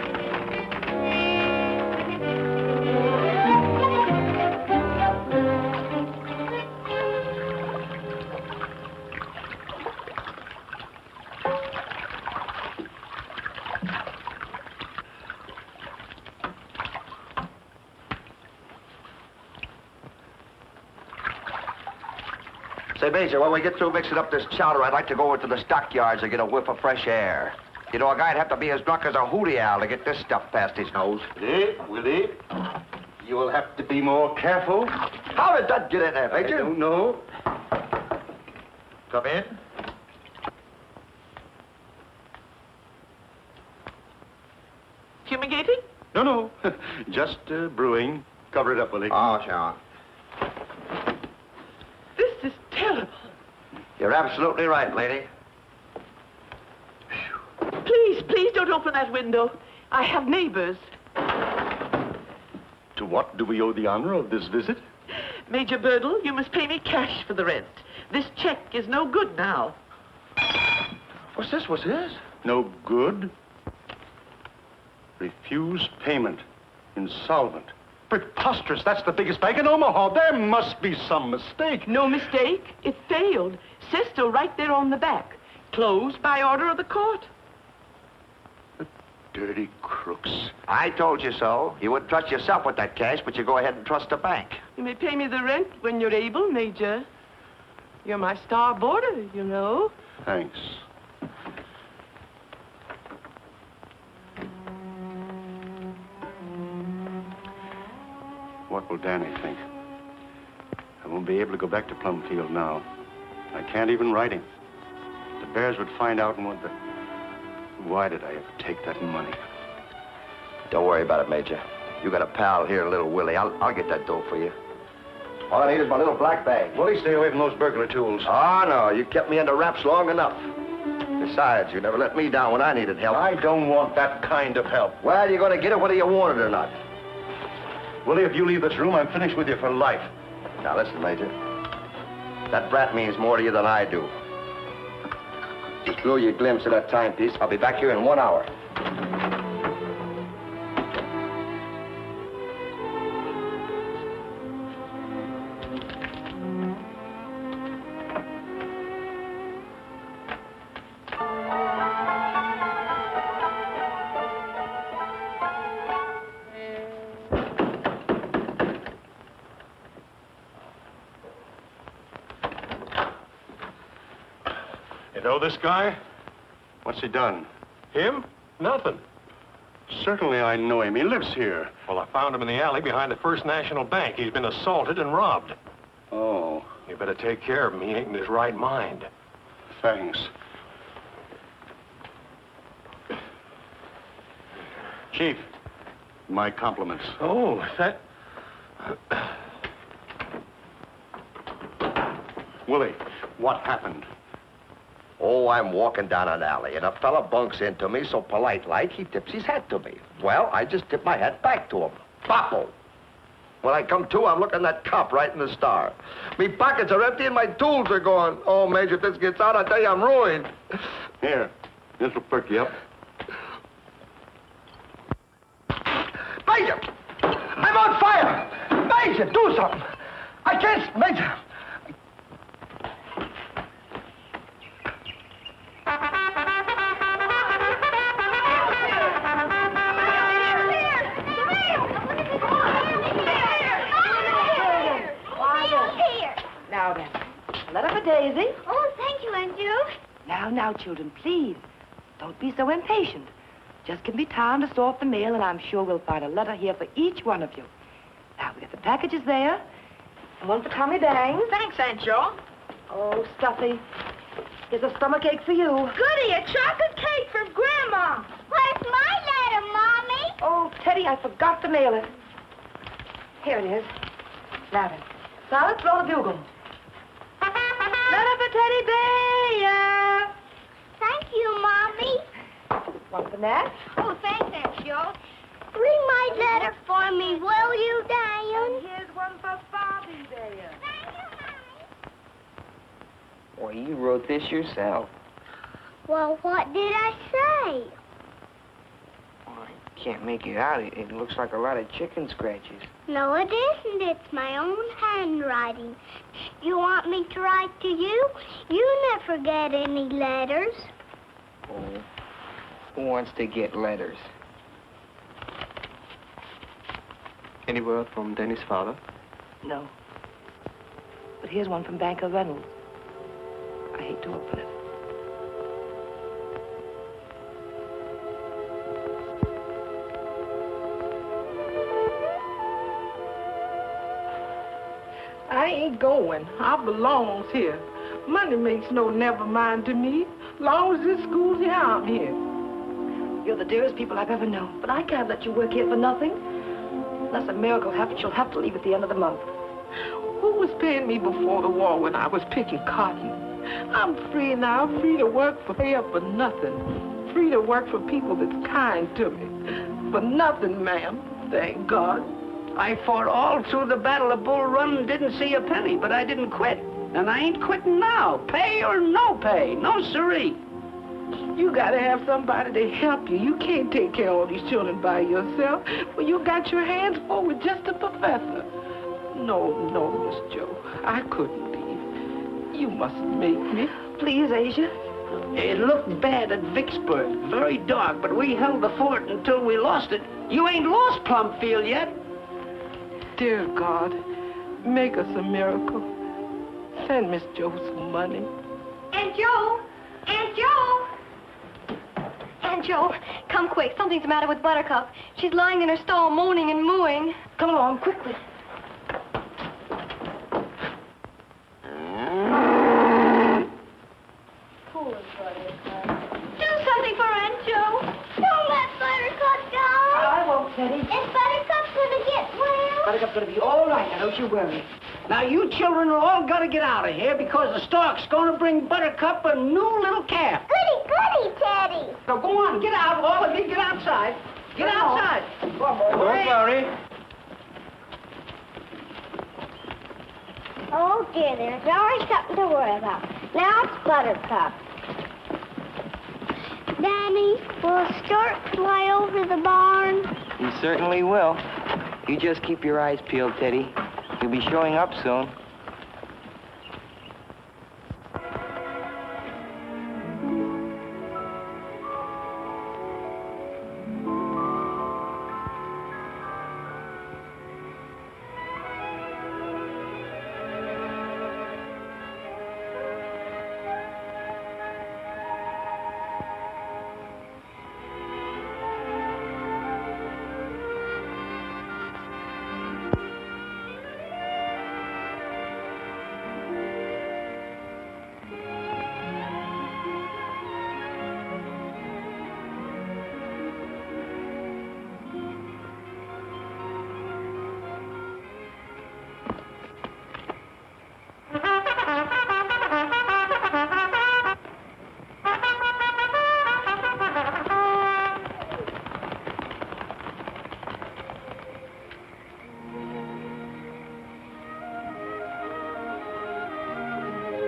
Say, Major, when we get through mixing up this chowder, I'd like to go over to the stockyards and get a whiff of fresh air. You know, a guy'd have to be as drunk as a hootie owl to get this stuff past his nose. Willie, you will have to be more careful. How did that get in there, Major? I don't know. Come in. Fumigating? No. Just brewing. Cover it up, Willie. Oh, sure. This is terrible. You're absolutely right, lady. Please don't open that window. I have neighbors. To what do we owe the honor of this visit? Major Burdle, you must pay me cash for the rent. This check is no good now. What's this? No good. Refuse payment. Insolvent. Preposterous. That's the biggest bank in Omaha. There must be some mistake. No mistake. It failed. Says so right there on the back. Closed by order of the court. The dirty crooks. I told you so. You wouldn't trust yourself with that cash, but you go ahead and trust the bank. You may pay me the rent when you're able, Major. You're my star boarder, you know. Thanks. What will Danny think? I won't be able to go back to Plumfield now. I can't even write him. The Bears would find out and what the... Why did I ever take that money? Don't worry about it, Major. You got a pal here, little Willie. I'll get that dough for you. All I need is my little black bag. Willie, stay away from those burglar tools. Oh, no. You kept me under wraps long enough. Besides, you never let me down when I needed help. I don't want that kind of help. Well, you're going to get it whether you want it or not. Willie, if you leave this room, I'm finished with you for life. Now, listen, Major. That brat means more to you than I do. Just blow you a glimpse of that timepiece. I'll be back here in 1 hour. You know this guy? What's he done? Him? Nothing. Certainly I know him. He lives here. Well, I found him in the alley behind the First National Bank. He's been assaulted and robbed. Oh. You better take care of him. He ain't in his right mind. Thanks. Chief, my compliments. Oh, that... Willie, what happened? Oh, I'm walking down an alley, and a fella bunks into me so polite-like, he tips his hat to me. Well, I just tip my hat back to him. Boppo. When I come to, I'm looking that cop right in the star. Me pockets are empty and my tools are gone. Oh, Major, if this gets out, I tell you I'm ruined. Here, this'll perk you up. Major! I'm on fire! Major, do something! I can't... Major! Now then, a letter for Daisy. Oh, thank you, Aunt Ju. Now, children, please. Don't be so impatient. Just give me time to sort the mail, and I'm sure we'll find a letter here for each one of you. Now, we got the packages there. And one for Tommy Bangs. Thanks, Aunt Jo. Oh, Stuffy. Here's a stomachache for you. Goody, a chocolate cake from Grandma. Where's my letter, Mommy? Oh, Teddy, I forgot to mail it. Here it is. Now then, Silence, blow the bugle. Letter for Teddy Bear. Thank you, Mom. something, Nat. Oh, thanks, Aunt Jo. Read my letter for me, will you, Diane? And here's one for Bobby there. Well, you wrote this yourself. Well, what did I say? Well, I can't make it out. It looks like a lot of chicken scratches. No, it isn't. It's my own handwriting. You want me to write to you? You never get any letters. Oh, who wants to get letters? Any word from Dennis' father? No. But here's one from Banker Reynolds. I hate to open it. I ain't going. I belongs here. Money makes no never mind to me. Long as this school's here, I'm here. You're the dearest people I've ever known, but I can't let you work here for nothing. Unless a miracle happens, you'll have to leave at the end of the month. Who was paying me before the war when I was picking cotton? I'm free now, free to work for pay up for nothing. Free to work for people that's kind to me. For nothing, ma'am. Thank God. I fought all through the Battle of Bull Run and didn't see a penny, but I didn't quit. And I ain't quitting now. Pay or no pay. No siree. You gotta have somebody to help you. You can't take care of all these children by yourself. Well, you got your hands full with just a professor. No, Miss Jo. I couldn't leave. You mustn't make me. Please, Asia. It looked bad at Vicksburg. Very dark, but we held the fort until we lost it. You ain't lost Plumfield yet. Dear God, make us a miracle. Send Miss Jo some money. Aunt Jo! Aunt Jo! Aunt Jo, come quick. Something's the matter with Buttercup. She's lying in her stall, moaning and mooing. Come along, quickly. Poor Buttercup. Do something for Aunt Jo. Don't let Buttercup go. I won't, Teddy. Is Buttercup gonna get well? Buttercup's gonna be all right, now don't you worry. Now, you children are all gotta get out of here because the stork's gonna bring Buttercup a new little calf. Goody, Teddy. So go on, get out, all of you, get outside. Get outside. Don't worry. Oh, dear, there's always something to worry about. Now it's Buttercup. Danny, will a stork fly over the barn? You certainly will. You just keep your eyes peeled, Teddy. You'll be showing up soon.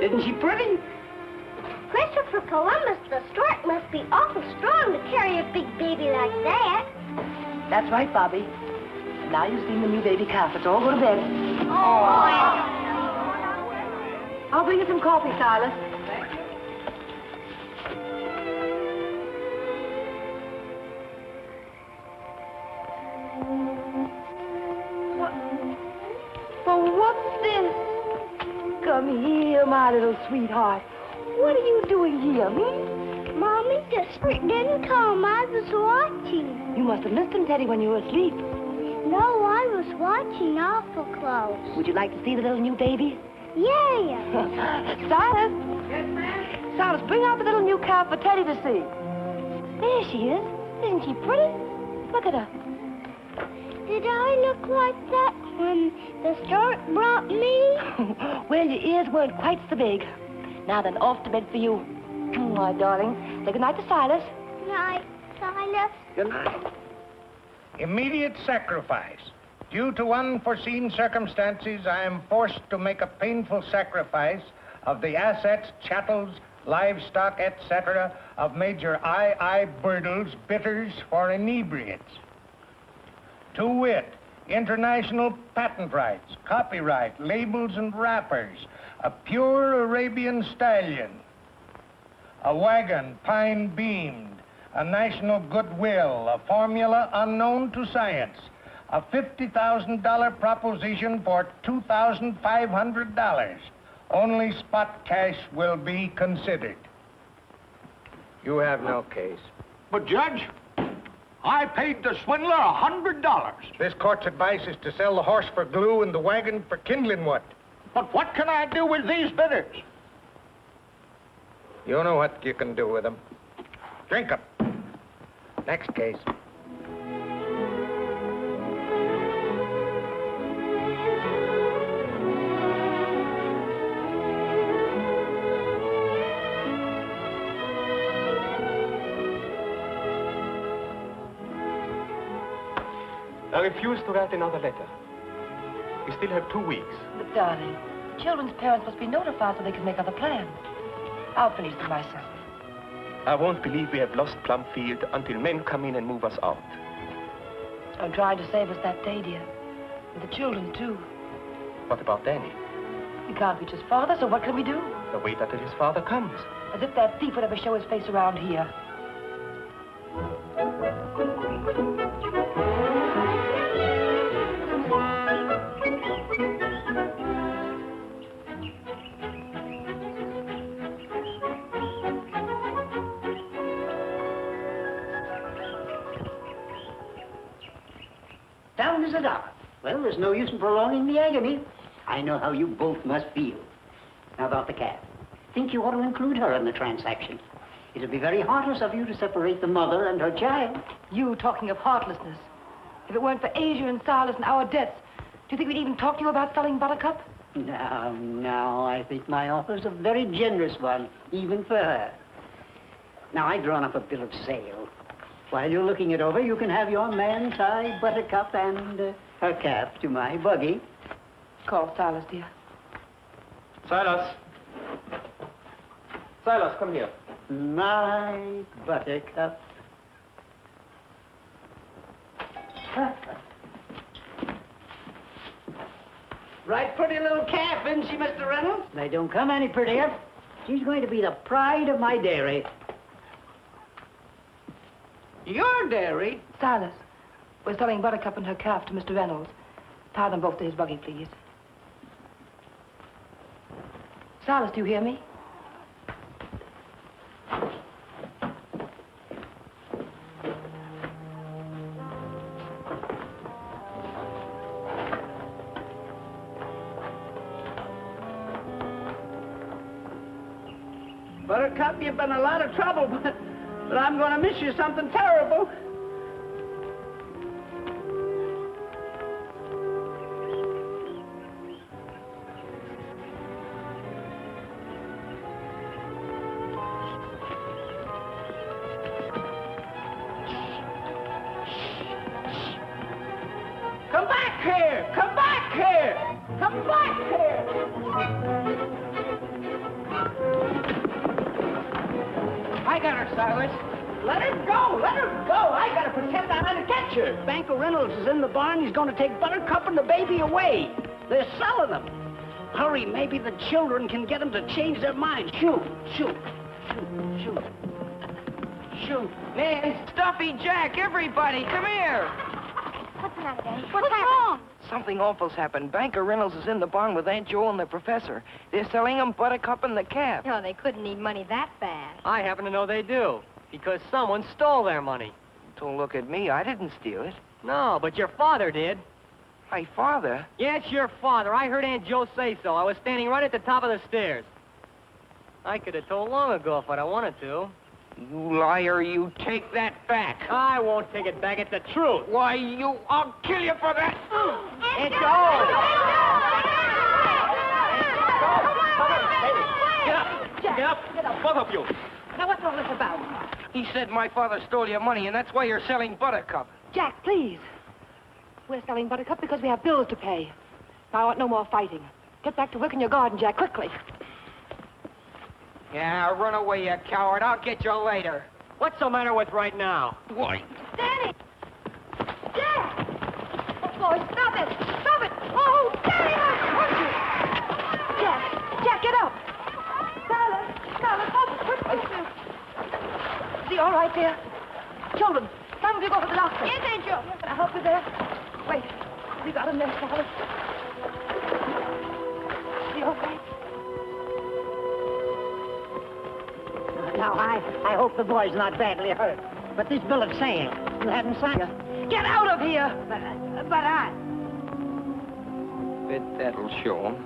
Isn't she pretty? Christopher Columbus, the stork must be awful strong to carry a big baby like that. That's right, Bobby. Now you've seen the new baby calf. Let's all go to bed. Oh, I'll bring you some coffee, Silas. Well, what's this? Come here, my little sweetheart. What are you doing here, Mommy, the stork didn't come. I was watching. You must have missed him, Teddy, when you were asleep. No, I was watching awful close. Would you like to see the little new baby? Yeah. Silas. Yes, ma'am? Silas, bring out the little new calf for Teddy to see. There she is. Isn't she pretty? Look at her. Did I look like that when the stork brought me? Well, your ears weren't quite so big. Now then, off to bed for you. My darling. Say goodnight to Silas. Night. Silas. Good night. Immediate sacrifice. Due to unforeseen circumstances, I am forced to make a painful sacrifice of the assets, chattels, livestock, etc. of Major I. Burdle's bitters for inebriates. To wit, international patent rights, copyright, labels and wrappers, a pure Arabian stallion, a wagon pine-beamed, a national goodwill, a formula unknown to science, a $50,000 proposition for $2,500. Only spot cash will be considered. You have no case. But, Judge, I paid the swindler $100. This court's advice is to sell the horse for glue and the wagon for kindling wood. But what can I do with these bitters? You know what you can do with them. Drink them. Next case. I refuse to write another letter. We still have 2 weeks. But, darling, children's parents must be notified so they can make other plans. I'll finish them myself. I won't believe we have lost Plumfield until men come in and move us out. I'm trying to save us that day, dear. And the children, too. What about Danny? He can't reach his father, so what can we do? Wait until his father comes. As if that thief would ever show his face around here. Down is a dollar. Well, there's no use in prolonging the agony. I know how you both must feel. Now about the cat. Think you ought to include her in the transaction. It'll be very heartless of you to separate the mother and her child. You talking of heartlessness. If it weren't for Asia and Silas and our debts, do you think we'd even talk to you about selling Buttercup? No, I think my offer's a very generous one, even for her. Now, I've drawn up a bill of sale. While you're looking it over, you can have your man tie Buttercup and her calf to my buggy. Call Silas, dear. Silas. Silas, come here. My Buttercup. Right pretty little calf, isn't she, Mr. Reynolds? They don't come any prettier. She's going to be the pride of my dairy. Your dairy? Silas, we're selling Buttercup and her calf to Mr. Reynolds. Tie them both to his buggy, please. Silas, do you hear me? Buttercup, you've been a lot of trouble, but I'm going to miss you something terrible. Come back here! Come back here! Come back here! I got her, Silas. Let her go! Let her go! I gotta pretend I'm gonna catch her. Banker Reynolds is in the barn. He's gonna take Buttercup and the baby away. They're selling them. Hurry, maybe the children can get them to change their minds. Shoot, shoot, shoot, shoot. Shoot. Man, Stuffy, Jack, everybody, come here. What's the matter, Daddy? What's wrong? Something awful's happened. Banker Reynolds is in the barn with Aunt Joe and the professor. They're selling them Buttercup and the calf. Oh, they couldn't need money that bad. I happen to know they do, because someone stole their money. Don't look at me. I didn't steal it. No, but your father did. My father? Yes, your father. I heard Aunt Joe say so. I was standing right at the top of the stairs. I could have told long ago if I'd wanted to. You liar, you take that back. I won't take it back. It's the truth. Why, I'll kill you for that. Aunt Joe! Get up! Get up! Both of you. Now, what's all this about? He said my father stole your money, and that's why you're selling Buttercup. Jack, please. We're selling Buttercup because we have bills to pay. Now, I want no more fighting. Get back to work in your garden, Jack, quickly. Yeah, run away, you coward. I'll get you later. What's the matter with right now? Why? Danny! Jack! Oh, boy, stop it! Stop it! Oh, Danny, hurt you! Jack, get up! Silas, help us quickly. Is he all right, dear? Children, some of you go to the doctor. Yes, Aunt Jo. Can I help you there? Wait. Have you got him there, Silas? Is he all right? Now, I hope the boy's not badly hurt. But this bill of sale, you haven't signed it. Get out of here! But I... Bet that'll show him.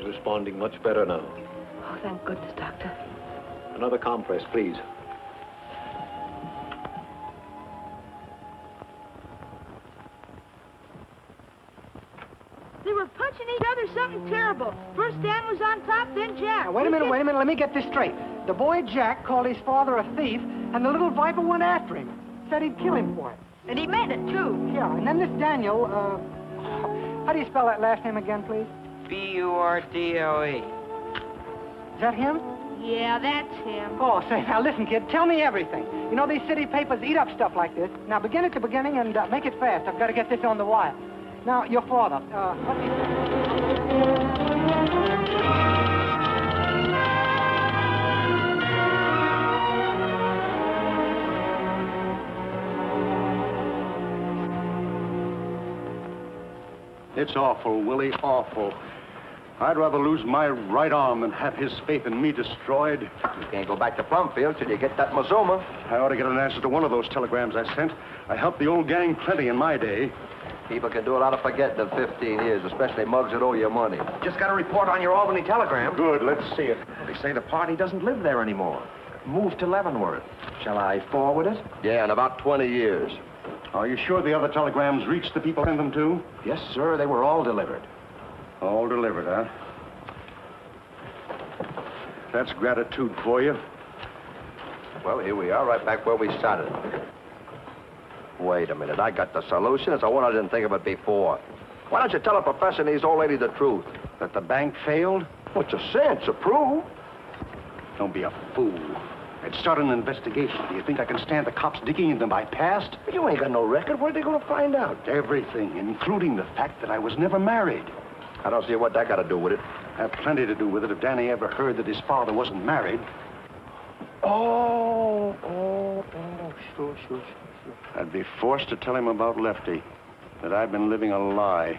Responding much better now. Oh, thank goodness, Doctor. Another compress, please. They were punching each other something terrible. First Dan was on top, then Jack. Now, wait a minute. Let me get this straight. The boy Jack called his father a thief, and the little viper went after him. Said he'd kill him for it. And he meant it, too. Yeah, and then this Daniel, how do you spell that last name again, please? B-U-R-D-L-E. Is that him? Yeah, that's him. Oh, say, now listen, kid, tell me everything. You know, these city papers eat up stuff like this. Now, begin at the beginning and make it fast. I've got to get this on the wire. Now, your father, what do you... It's awful, Willie, awful. I'd rather lose my right arm than have his faith in me destroyed. You can't go back to Plumfield till you get that Mazuma. I ought to get an answer to one of those telegrams I sent. I helped the old gang plenty in my day. People can do a lot of forgetting in 15 years, especially mugs that owe you money. Just got a report on your Albany telegram. Good, let's see it. They say the party doesn't live there anymore. Moved to Leavenworth. Shall I forward it? Yeah, in about 20 years. Are you sure the other telegrams reached the people sent them to? Yes, sir. They were all delivered. All delivered, huh? That's gratitude for you. Well, here we are, right back where we started. Wait a minute. I got the solution. It's a one I didn't think of it before. Why don't you tell the professor and these old lady the truth? That the bank failed? What's a sense? A proof? Don't be a fool. I'd start an investigation. Do you think I can stand the cops digging into my past? You ain't got no record. What are they going to find out? Everything, including the fact that I was never married. I don't see what that got to do with it. Had plenty to do with it if Danny ever heard that his father wasn't married. Sure. I'd be forced to tell him about Lefty, that I've been living a lie.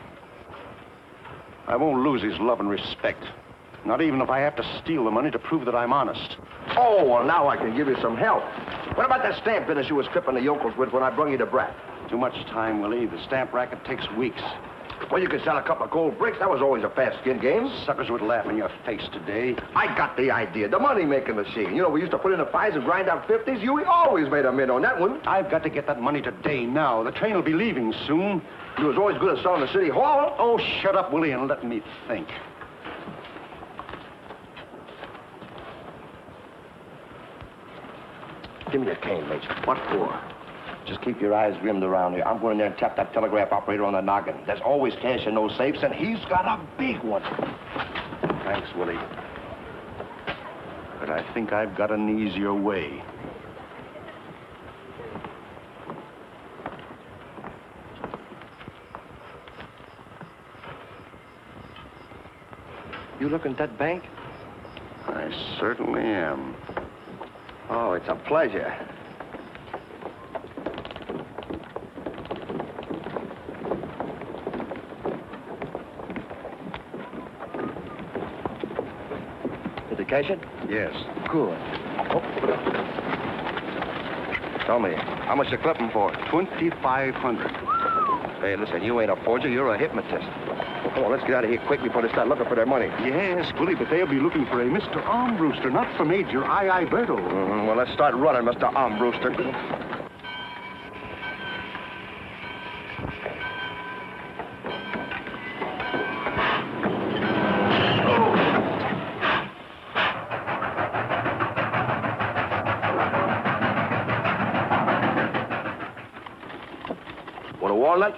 I won't lose his love and respect, not even if I have to steal the money to prove that I'm honest. Oh, well, now I can give you some help. What about that stamp business you was clipping the yokels with when I brung you to Brat? Too much time, Willie. The stamp racket takes weeks. Well, you could sell a couple of gold bricks. That was always a fast skin game. Suckers would laugh in your face today. I got the idea. The money-making machine. You know, we used to put in the 5s and grind out 50s. You always made a mint on that one. I've got to get that money today, now. The train will be leaving soon. You was always good at selling the city hall. Oh, shut up, Willie, and let me think. Give me a cane, Major. What for? Just keep your eyes rimmed around here. I'm going in there and tap that telegraph operator on the noggin. There's always cash in those safes, and he's got a big one. Thanks, Willie. But I think I've got an easier way. You looking at that bank? I certainly am. Oh, it's a pleasure. Education? Yes. Good. Oh. Tell me, how much you clipping for? $2,500. Hey, listen, you ain't a forger, you're a hypnotist. Come on, let's get out of here quick before they start looking for their money. Yes, Willie, but they'll be looking for a Mr. Armbruster, not for Major I. Burdle. Well, let's start running, Mr. Armbruster. Want a walnut?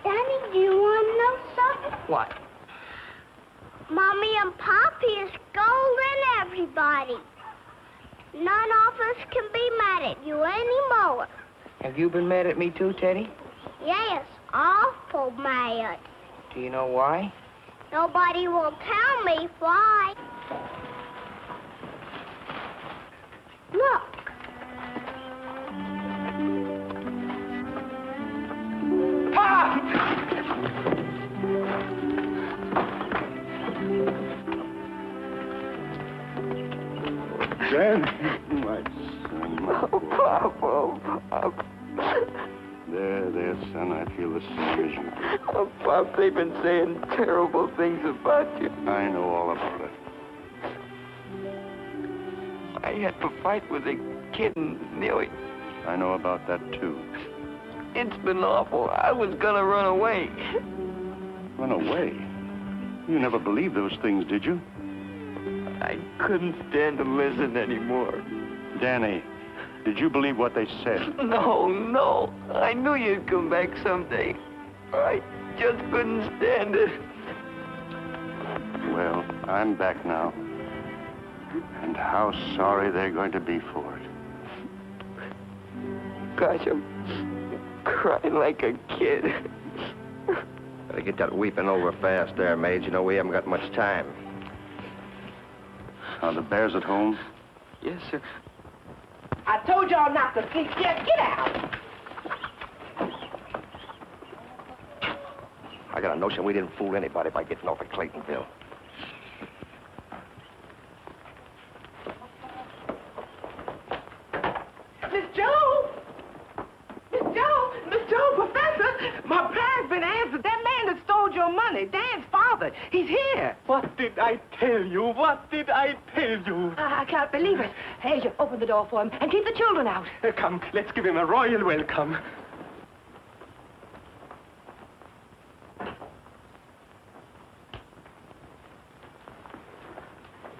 Daddy, do you want to know something? What? Mommy and Poppy is scolding everybody. None of us can be mad at you anymore. Have you been mad at me too, Teddy? Yes, awful mad. Do you know why? Nobody will tell me why. Look. Dan, my son, my boy. Papa. There, son, I feel the same as you do. Oh, Pop, they've been saying terrible things about you. I know all about it. I had to fight with a kid and nearly... I know about that, too. It's been awful. I was gonna run away. Run away? You never believed those things, did you? I couldn't stand to listen anymore. Danny, did you believe what they said? No. I knew you'd come back someday. I just couldn't stand it. Well, I'm back now. And how sorry they're going to be for it. Gosh, I'm crying like a kid. Better get that weeping over fast there, Mage. You know, we haven't got much time. Are the bears at home? Yes, sir. I told y'all not to sleep yet. Get out. I got a notion we didn't fool anybody by getting off at Claytonville. Miss Joe, Professor, my parents been answered. That man that stole your money, Dan's father, he's here. What did I tell you? What did I tell you? I can't believe it. Asia, open the door for him and keep the children out. Come, let's give him a royal welcome.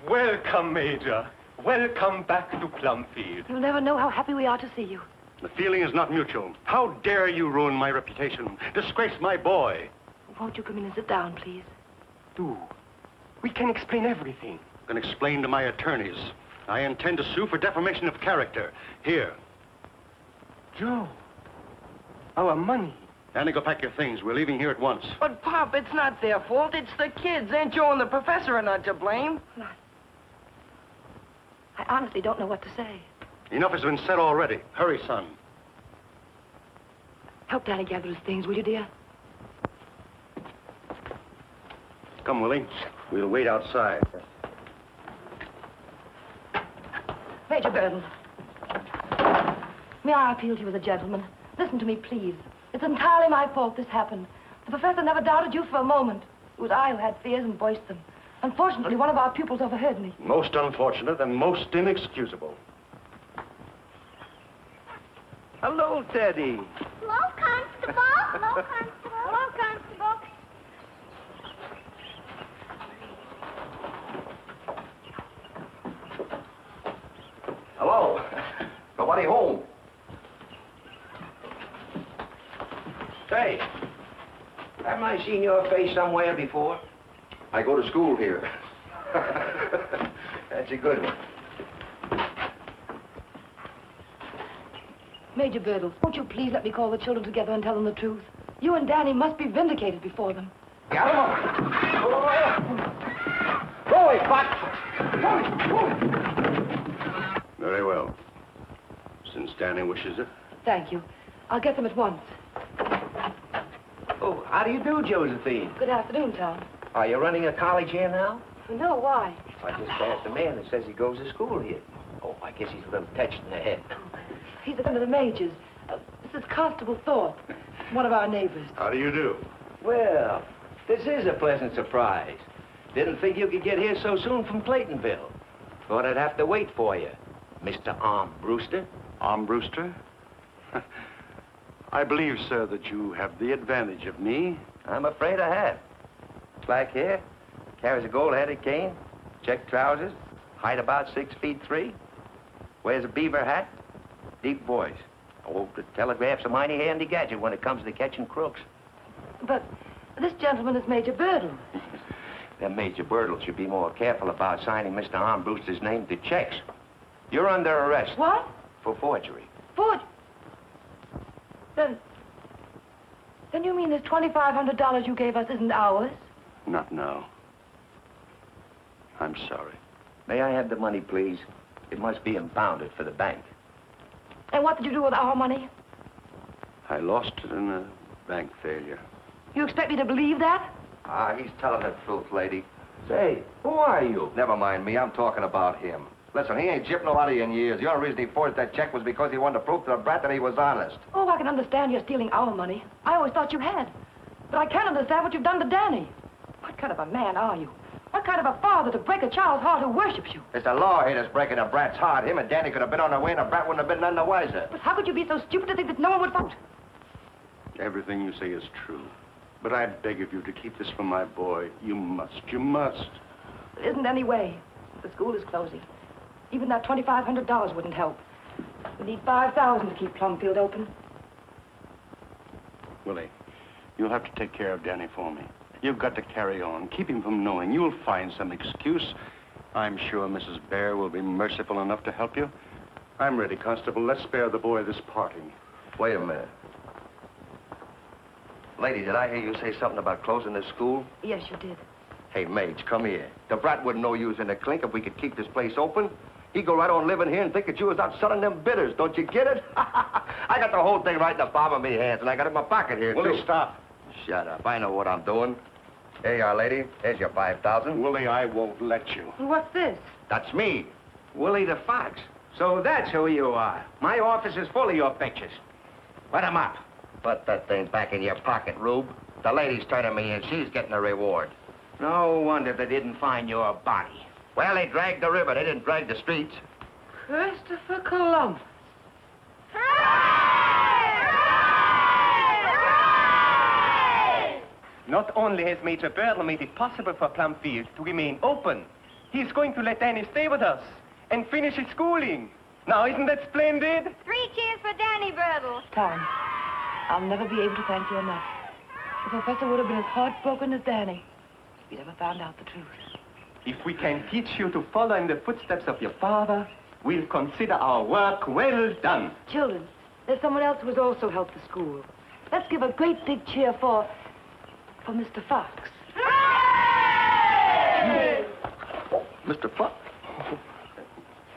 Welcome, Major. Welcome back to Plumfield. You'll never know how happy we are to see you. The feeling is not mutual. How dare you ruin my reputation, disgrace my boy? Won't you come in and sit down, please? Do. We can explain everything. I can explain to my attorneys. I intend to sue for defamation of character. Here. Joe, our money. Annie, go pack your things. We're leaving here at once. But, Pop, it's not their fault. It's the kids. Aunt Joe and the professor are not to blame. I honestly don't know what to say. Enough has been said already. Hurry, son. Help Danny gather his things, will you, dear? Come, Willie. We'll wait outside. Major Burdle. May I appeal to you as a gentleman? Listen to me, please. It's entirely my fault this happened. The professor never doubted you for a moment. It was I who had fears and voiced them. Unfortunately, one of our pupils overheard me. Most unfortunate and most inexcusable. Hello, Teddy. Hello, Constable. Hello, Constable. Hello, Constable. Hello. Nobody home. Say, haven't I seen your face somewhere before? I go to school here. That's a good one. Major Burdle, won't you please let me call the children together and tell them the truth? You and Danny must be vindicated before them. Got him. Go away, Fox. Very well. Since Danny wishes it. Thank you. I'll get them at once. Oh, how do you do, Josephine? Good afternoon, Tom. Are you running a college here now? No, why? I just passed a man that says he goes to school here. Oh, I guess he's a little touched in the head. He's a friend of the Major's. This is Constable Thorpe, one of our neighbors. How do you do? Well, this is a pleasant surprise. Didn't think you could get here so soon from Claytonville. Thought I'd have to wait for you. Mr. Brewster. Brewster? I believe, sir, that you have the advantage of me. I'm afraid I have. Black hair, carries a gold-headed cane, check trousers, height about 6'3", wears a beaver hat, deep voice. Oh, the telegraph's a mighty handy gadget when it comes to catching crooks. But this gentleman is Major Burdle. Then Major Burdle should be more careful about signing Mr. Brewster's name to checks. You're under arrest. What? For forgery. Then you mean this $2,500 you gave us isn't ours? Not now. I'm sorry. May I have the money, please? It must be impounded for the bank. And what did you do with our money? I lost it in a bank failure. You expect me to believe that? He's telling the truth, lady. Say, who are you? Never mind me. I'm talking about him. Listen, he ain't gypped nobody in years. The only reason he forged that check was because he wanted to prove to the brat that he was honest. Oh, I can understand you're stealing our money. I always thought you had. But I can't understand what you've done to Danny. What kind of a man are you? What kind of a father to break a child's heart who worships you? It's the law here that's breaking the brat's heart. Him and Danny could have been on their way and the brat wouldn't have been none the wiser. But how could you be so stupid to think that no one would vote? Everything you say is true. But I beg of you to keep this from my boy. You must. You must. There isn't any way. The school is closing. Even that $2,500 wouldn't help. We need $5,000 to keep Plumfield open. Willie, you'll have to take care of Danny for me. You've got to carry on. Keep him from knowing. You'll find some excuse. I'm sure Mrs. Bhaer will be merciful enough to help you. I'm ready, Constable. Let's spare the boy this parting. Wait a minute. Lady, did I hear you say something about closing this school? Yes, you did. Hey, Mage, come here. The brat wouldn't know you was in the clink if we could keep this place open. He'd go right on living here and think that you was out selling them bitters. Don't you get it? I got the whole thing right in the palm of my hands, and I got it in my pocket here, Willie, too. stop. Shut up. I know what I'm doing. Here you are, lady. Here's your $5,000. Willie, I won't let you. What's this? That's me. Willie the Fox. So that's who you are. My office is full of your pictures. Let 'em up. Put that thing back in your pocket, Rube. The lady's turning me in. She's getting a reward. No wonder they didn't find your body. Well, they dragged the river. They didn't drag the streets. Christopher Columbus. Not only has Major Burdle made it possible for Plumfield to remain open, he's going to let Danny stay with us and finish his schooling. Now, isn't that splendid? 3 cheers for Danny Burdle. Tom, I'll never be able to thank you enough. The professor would have been as heartbroken as Danny if he'd ever found out the truth. If we can teach you to follow in the footsteps of your father, we'll consider our work well done. Children, there's someone else who has also helped the school. Let's give a great big cheer for Mr. Fox. Mr. Fox?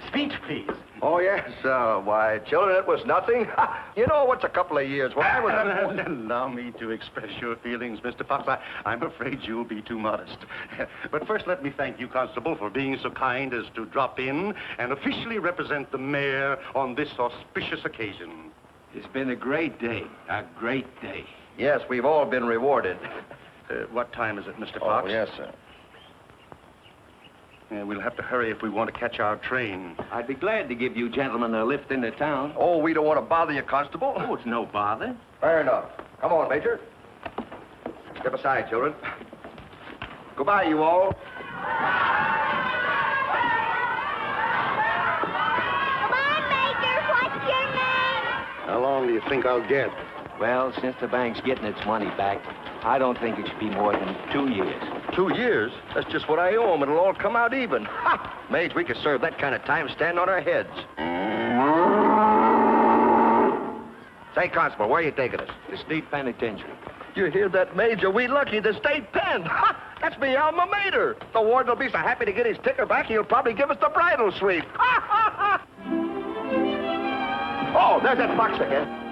Speech, please. Oh, yes. Why, children, it was nothing. You know what's a couple of years when I was... Allow me to express your feelings, Mr. Fox. I'm afraid you'll be too modest. But first, let me thank you, Constable, for being so kind as to drop in and officially represent the mayor on this auspicious occasion. It's been a great day. A great day. Yes, we've all been rewarded. What time is it, Mr. Fox? Oh, yes, sir. We'll have to hurry if we want to catch our train. I'd be glad to give you gentlemen a lift into town. Oh, we don't want to bother you, Constable. Oh, it's no bother. Fair enough. Come on, Major. Step aside, children. Goodbye, you all. Come on, Major. What's your name? How long do you think I'll get? Well, since the bank's getting its money back, I don't think it should be more than 2 years. 2 years? That's just what I owe him. It'll all come out even. Ha! Mage, we could serve that kind of time standing on our heads. Say, Constable, where are you taking us? The state penitentiary. You hear that, Major? We lucky the state pen. Ha! That's me alma mater. The warden will be so happy to get his ticker back, he'll probably give us the bridal suite. Ha, ha, ha! Oh, there's that fox again.